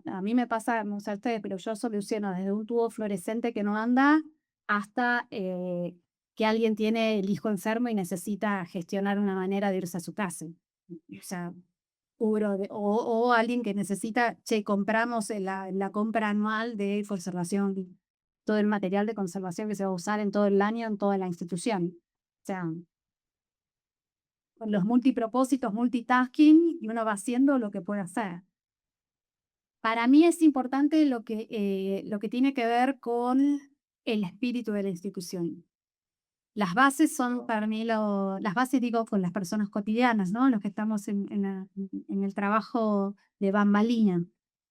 a mí me pasa, no sé a ustedes, pero yo soluciono desde un tubo fluorescente que no anda hasta que alguien tiene el hijo enfermo y necesita gestionar una manera de irse a su casa. O sea, o alguien que necesita, che, compramos la compra anual de conservación, todo el material de conservación que se va a usar en todo el año en toda la institución. O sea, con los multipropósitos, multitasking, y uno va haciendo lo que puede hacer. Para mí es importante lo que tiene que ver con el espíritu de la institución. Las bases son para mí, las bases digo con las personas cotidianas, ¿no? Los que estamos en el trabajo de bambalina.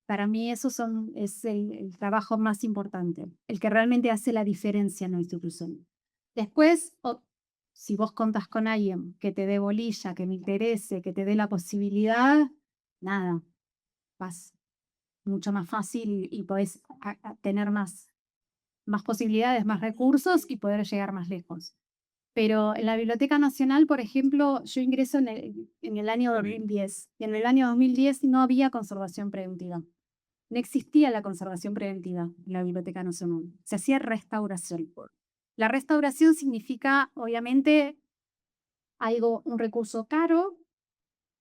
Para mí eso es el trabajo más importante, el que realmente hace la diferencia en la institución. Después, si vos contás con alguien que te dé bolilla, que me interese, que te dé la posibilidad, nada, vas mucho más fácil y podés tener más posibilidades, más recursos y poder llegar más lejos. Pero en la Biblioteca Nacional, por ejemplo, yo ingreso en el año 2010 y en el año 2010 no había conservación preventiva. No existía la conservación preventiva en la Biblioteca Nacional. Se hacía restauración. La restauración significa, obviamente, un recurso caro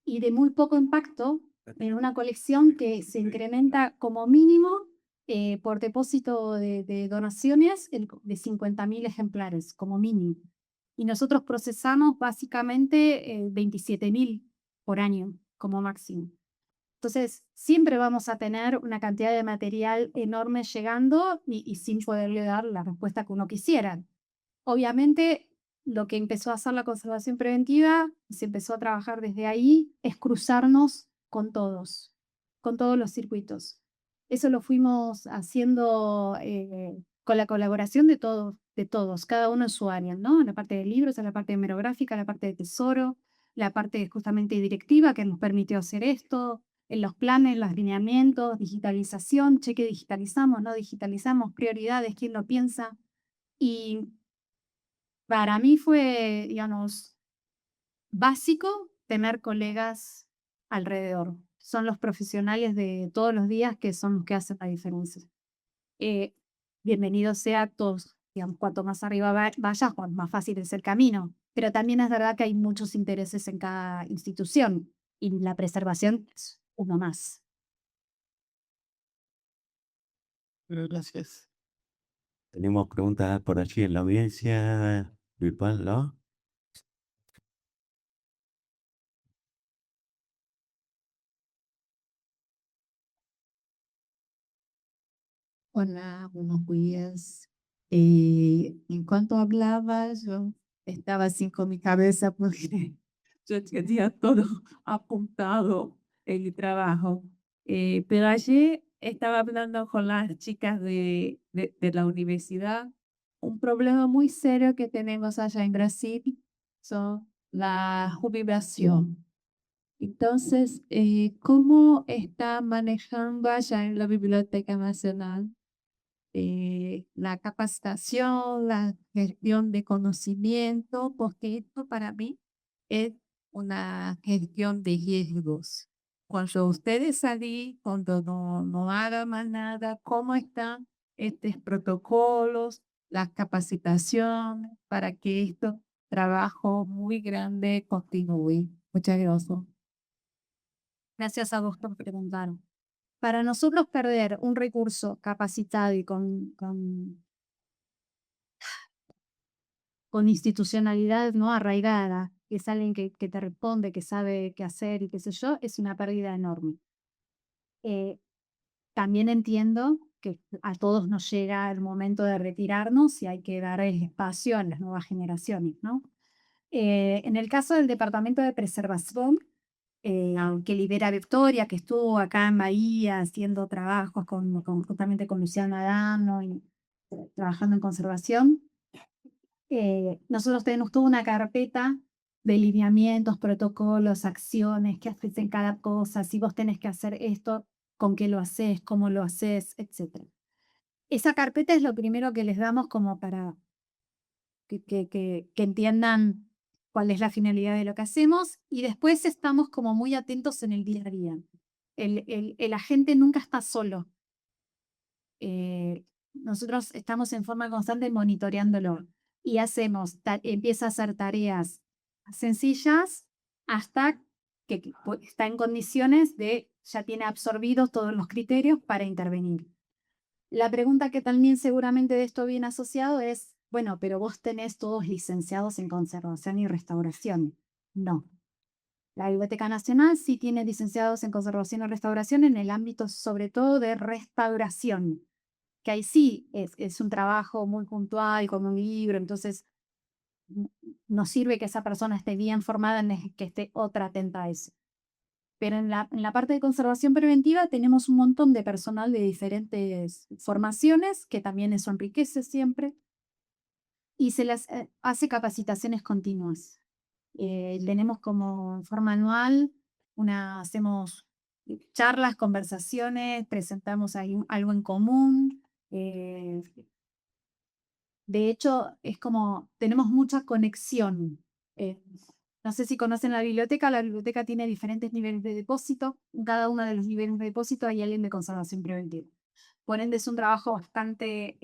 y de muy poco impacto en una colección que se incrementa como mínimo por depósito de donaciones de 50.000 ejemplares, como mínimo. Y nosotros procesamos básicamente 27.000 por año como máximo. Entonces, siempre vamos a tener una cantidad de material enorme llegando y sin poderle dar la respuesta que uno quisiera. Obviamente, lo que empezó a hacer la conservación preventiva, y se empezó a trabajar desde ahí, es cruzarnos con todos los circuitos. Eso lo fuimos haciendo con la colaboración de todos, cada uno en su área, ¿no? En la parte de libros, en la parte hemerográfica, en la parte de tesoro, la parte justamente directiva que nos permitió hacer esto, en los planes, los lineamientos, digitalización, cheque digitalizamos, no digitalizamos, prioridades, quién lo piensa. Y para mí fue, digamos, básico tener colegas alrededor. Son los profesionales de todos los días que son los que hacen la diferencia. Eh, Bienvenido sea todos, digamos, cuanto más arriba vayas, más fácil es el camino. Pero también es verdad que hay muchos intereses en cada institución y la preservación es uno más. Gracias. Tenemos preguntas por allí en la audiencia virtual, ¿no? Hola, buenos días. En cuanto hablabas, yo estaba así con mi cabeza porque yo tenía todo apuntado en mi trabajo. Pero ayer estaba hablando con las chicas de la universidad. Un problema muy serio que tenemos allá en Brasil son la jubilación. Entonces, ¿cómo está manejando allá en la Biblioteca Nacional la capacitación, la gestión de conocimiento? Porque esto para mí es una gestión de riesgos. Cuando ustedes salí, cuando no hagan más nada, ¿cómo están estos protocolos, las capacitaciones para que este trabajo muy grande continúe? Muchas gracias. Gracias a vos por preguntar. Para nosotros perder un recurso capacitado y con institucionalidad no arraigada, que es alguien que te responde, que sabe qué hacer y qué sé yo, es una pérdida enorme. Eh, También entiendo que a todos nos llega el momento de retirarnos y hay que dar el espacio a las nuevas generaciones, ¿no? En el caso del Departamento de Preservación, que lidera Victoria, que estuvo acá en Bahía haciendo trabajos justamente con Luciano Adamo y trabajando en conservación, nosotros tenemos toda una carpeta de lineamientos, protocolos, acciones, qué haces en cada cosa, si vos tenés que hacer esto, con qué lo haces, cómo lo haces, etc. Esa carpeta es lo primero que les damos como para que entiendan cuál es la finalidad de lo que hacemos y después estamos como muy atentos en el día a día. El agente nunca está solo. Nosotros estamos en forma constante monitoreándolo y empieza a hacer tareas sencillas hasta está en condiciones de, ya tiene absorbidos todos los criterios para intervenir. La pregunta que también seguramente de esto viene asociado es, bueno, pero vos tenés todos licenciados en conservación y restauración. No. La Biblioteca Nacional sí tiene licenciados en conservación y restauración en el ámbito sobre todo de restauración, que ahí sí es un trabajo muy puntual, como un libro, entonces no sirve que esa persona esté bien formada en que esté otra atenta a eso. Pero en la parte de conservación preventiva tenemos un montón de personal de diferentes formaciones, que también eso enriquece siempre, y se les hace capacitaciones continuas. Tenemos como en forma anual, hacemos charlas, conversaciones, presentamos algo en común. De hecho, es como, tenemos mucha conexión. No sé si conocen la biblioteca tiene diferentes niveles de depósito. En cada uno de los niveles de depósito hay alguien de conservación preventiva. Por ende, es un trabajo bastante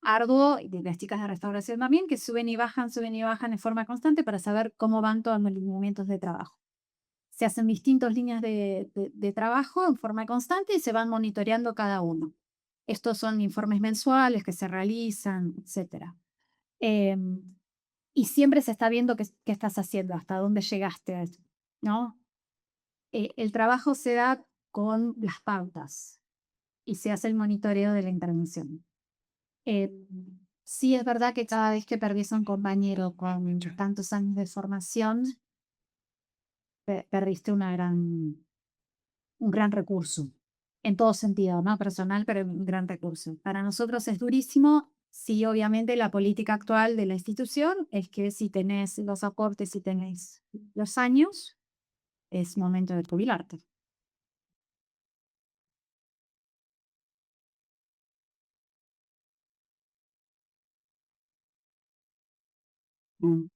arduo, y de las chicas de restauración también, que suben y bajan de forma constante para saber cómo van todos los movimientos de trabajo. Se hacen distintas líneas de trabajo en forma constante y se van monitoreando cada uno. Estos son informes mensuales que se realizan, etc. Y siempre se está viendo qué estás haciendo, hasta dónde llegaste a eso, ¿no? El trabajo se da con las pautas y se hace el monitoreo de la intervención. Sí es verdad que cada vez que perdís a un compañero con tantos años de formación, perdiste un gran recurso, en todo sentido, no personal, pero un gran recurso. Para nosotros es durísimo. Sí, obviamente la política actual de la institución es que si tenés los aportes, si tenés los años, es momento de jubilarte. Mm.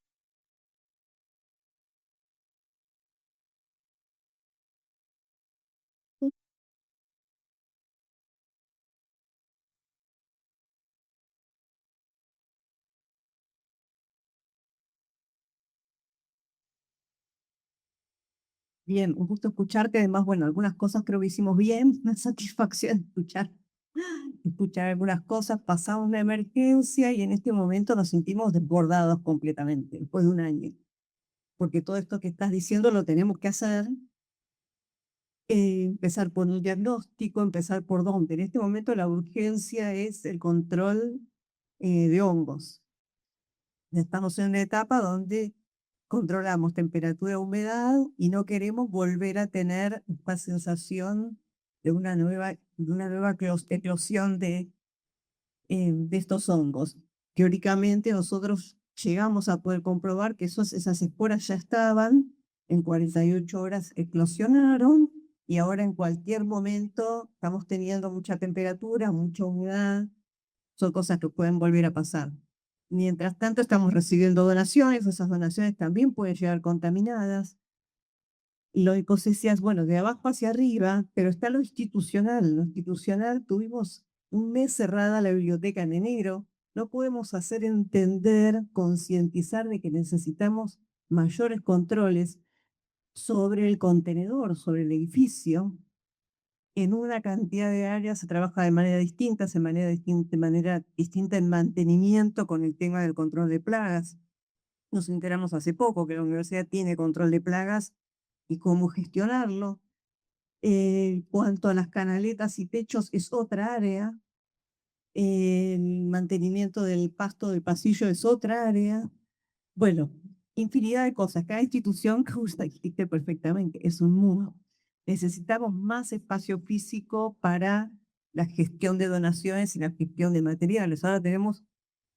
Bien, un gusto escucharte. Además, bueno, algunas cosas creo que hicimos bien. Una satisfacción escuchar algunas cosas. Pasamos una emergencia y en este momento nos sentimos desbordados completamente, después de un año. Porque todo esto que estás diciendo lo tenemos que hacer. Empezar por un diagnóstico, empezar por dónde. En este momento la urgencia es el control de hongos. Estamos en una etapa donde controlamos temperatura, humedad y no queremos volver a tener esta sensación de una nueva eclosión de estos hongos. Teóricamente nosotros llegamos a poder comprobar que esas esporas ya estaban, en 48 horas eclosionaron y ahora en cualquier momento estamos teniendo mucha temperatura, mucha humedad, son cosas que pueden volver a pasar. Mientras tanto estamos recibiendo donaciones, esas donaciones también pueden llegar contaminadas. Y lo que decías, bueno, de abajo hacia arriba, pero está lo institucional. Lo institucional, tuvimos un mes cerrada la biblioteca en enero. No podemos hacer entender, concientizar de que necesitamos mayores controles sobre el contenedor, sobre el edificio. En una cantidad de áreas se trabaja de manera distinta, de manera distinta en mantenimiento con el tema del control de plagas. Nos enteramos hace poco que la universidad tiene control de plagas y cómo gestionarlo. Cuanto a las canaletas y techos, es otra área. El mantenimiento del pasto del pasillo es otra área. Bueno, infinidad de cosas. Cada institución, como usted dijiste perfectamente, es un mundo. Necesitamos más espacio físico para la gestión de donaciones y la gestión de materiales. Ahora tenemos,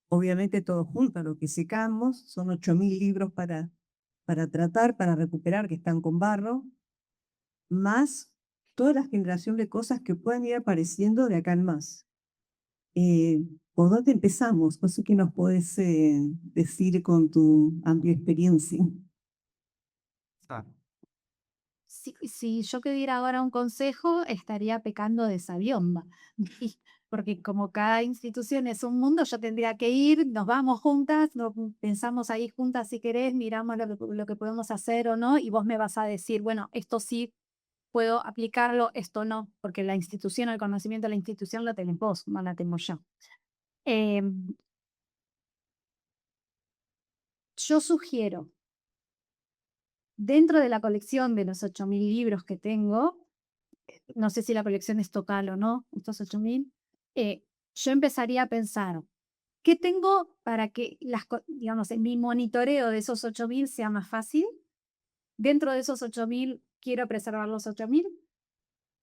obviamente, todo junto. Lo que secamos son 8.000 libros para tratar, para recuperar, que están con barro, más toda la generación de cosas que puedan ir apareciendo de acá en más. ¿Por dónde empezamos? No sé qué nos puedes decir con tu amplia experiencia. Ah, Si yo te diera ahora un consejo, estaría pecando de sabionda. porque como cada institución es un mundo, yo tendría que ir, nos vamos juntas, pensamos ahí juntas si querés, miramos lo que podemos hacer o no, y vos me vas a decir, bueno, esto sí puedo aplicarlo, esto no, porque la institución, el conocimiento de la institución lo tenés vos, no la tengo yo. Yo sugiero, dentro de la colección de los 8.000 libros que tengo, no sé si la colección es total o no, estos 8.000, yo empezaría a pensar, ¿qué tengo para que, digamos, en mi monitoreo de esos 8.000 sea más fácil? Dentro de esos 8.000, quiero preservar los 8.000.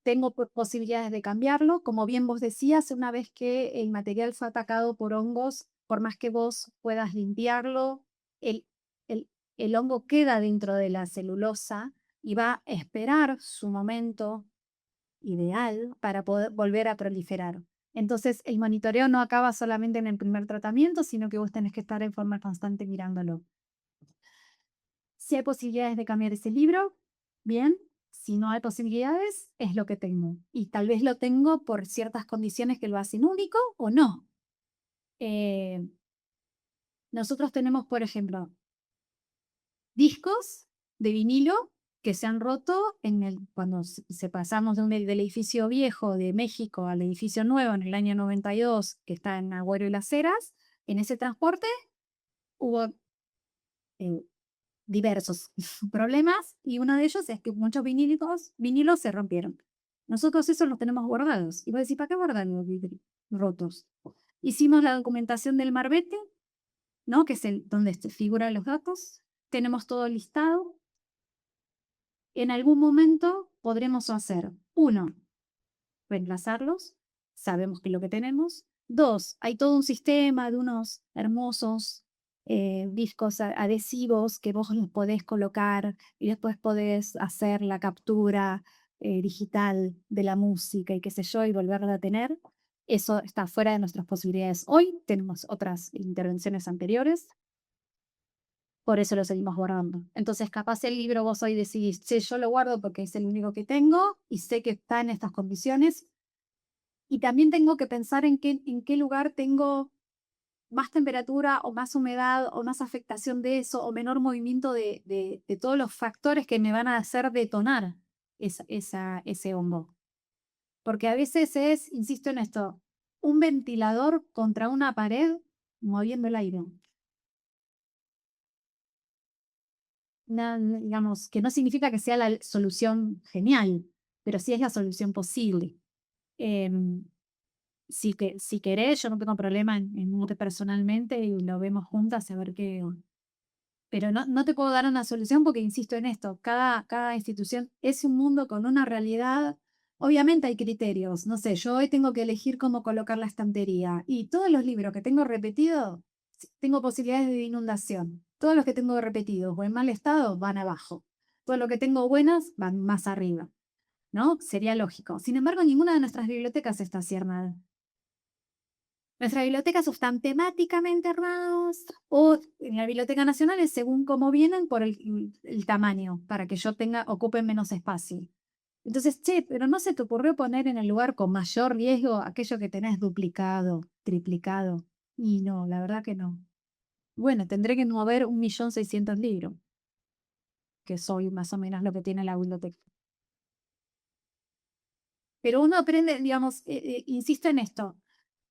Tengo posibilidades de cambiarlo. Como bien vos decías, una vez que el material fue atacado por hongos, por más que vos puedas limpiarlo, el, el hongo queda dentro de la celulosa y va a esperar su momento ideal para poder volver a proliferar. Entonces, el monitoreo no acaba solamente en el primer tratamiento, sino que vos tenés que estar en forma constante mirándolo. Si hay posibilidades de cambiar ese libro, bien. Si no hay posibilidades, es lo que tengo. Y tal vez lo tengo por ciertas condiciones que lo hacen único o no. Nosotros tenemos, por ejemplo, discos de vinilo que se han roto cuando se pasamos del edificio viejo de México al edificio nuevo en el año 92, que está en Agüero y Las Heras. En ese transporte hubo diversos problemas, y uno de ellos es que muchos vinilos se rompieron. Nosotros esos los tenemos guardados. Y vos decís, ¿para qué guardar los vidrios rotos? Hicimos la documentación del Marbete, ¿no? Que es donde figuran los datos. Tenemos todo listado. En algún momento podremos hacer, 1, reemplazarlos. Sabemos que es lo que tenemos. 2, hay todo un sistema de unos hermosos discos adhesivos que vos los podés colocar y después podés hacer la captura digital de la música y qué sé yo, y volverla a tener. Eso está fuera de nuestras posibilidades hoy. Tenemos otras intervenciones anteriores. Por eso lo seguimos guardando. Entonces, capaz el libro vos hoy decidís, sí, yo lo guardo porque es el único que tengo y sé que está en estas condiciones. Y también tengo que pensar en qué lugar tengo más temperatura o más humedad o más afectación de eso o menor movimiento de todos los factores que me van a hacer detonar ese hongo. Porque a veces insisto en esto, un ventilador contra una pared moviendo el aire. Digamos, que no significa que sea la solución genial, pero sí es la solución posible. Si querés, yo no tengo problema en unirte personalmente y lo vemos juntas a ver qué. Pero no te puedo dar una solución porque insisto en esto, cada institución es un mundo con una realidad. Obviamente hay criterios, no sé, yo hoy tengo que elegir cómo colocar la estantería y todos los libros que tengo repetidos, tengo posibilidades de inundación. Todos los que tengo repetidos o en mal estado van abajo. Todos los que tengo buenas van más arriba, ¿no? Sería lógico. Sin embargo, ninguna de nuestras bibliotecas está cierta. Nuestras bibliotecas están temáticamente armadas o en la Biblioteca Nacional es según cómo vienen por el tamaño, para que yo ocupen menos espacio. Entonces, pero ¿no se te ocurrió poner en el lugar con mayor riesgo aquello que tenés duplicado, triplicado? Y no, la verdad que no. Bueno, tendré que mover 1.600.000 libros, que soy más o menos lo que tiene la biblioteca. Pero uno aprende, digamos, insisto en esto,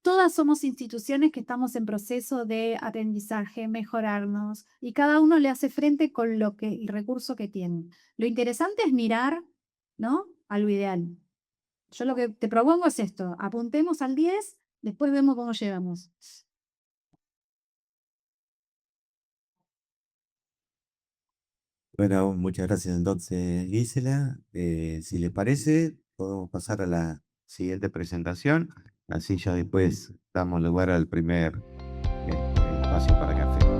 todas somos instituciones que estamos en proceso de aprendizaje, mejorarnos, y cada uno le hace frente con el recurso que tiene. Lo interesante es mirar, ¿no?, a lo ideal. Yo lo que te propongo es esto, apuntemos al 10, después vemos cómo llegamos. Bueno, muchas gracias entonces, Gisela. Si les parece, podemos pasar a la siguiente presentación. Así ya después damos lugar al primer espacio para café.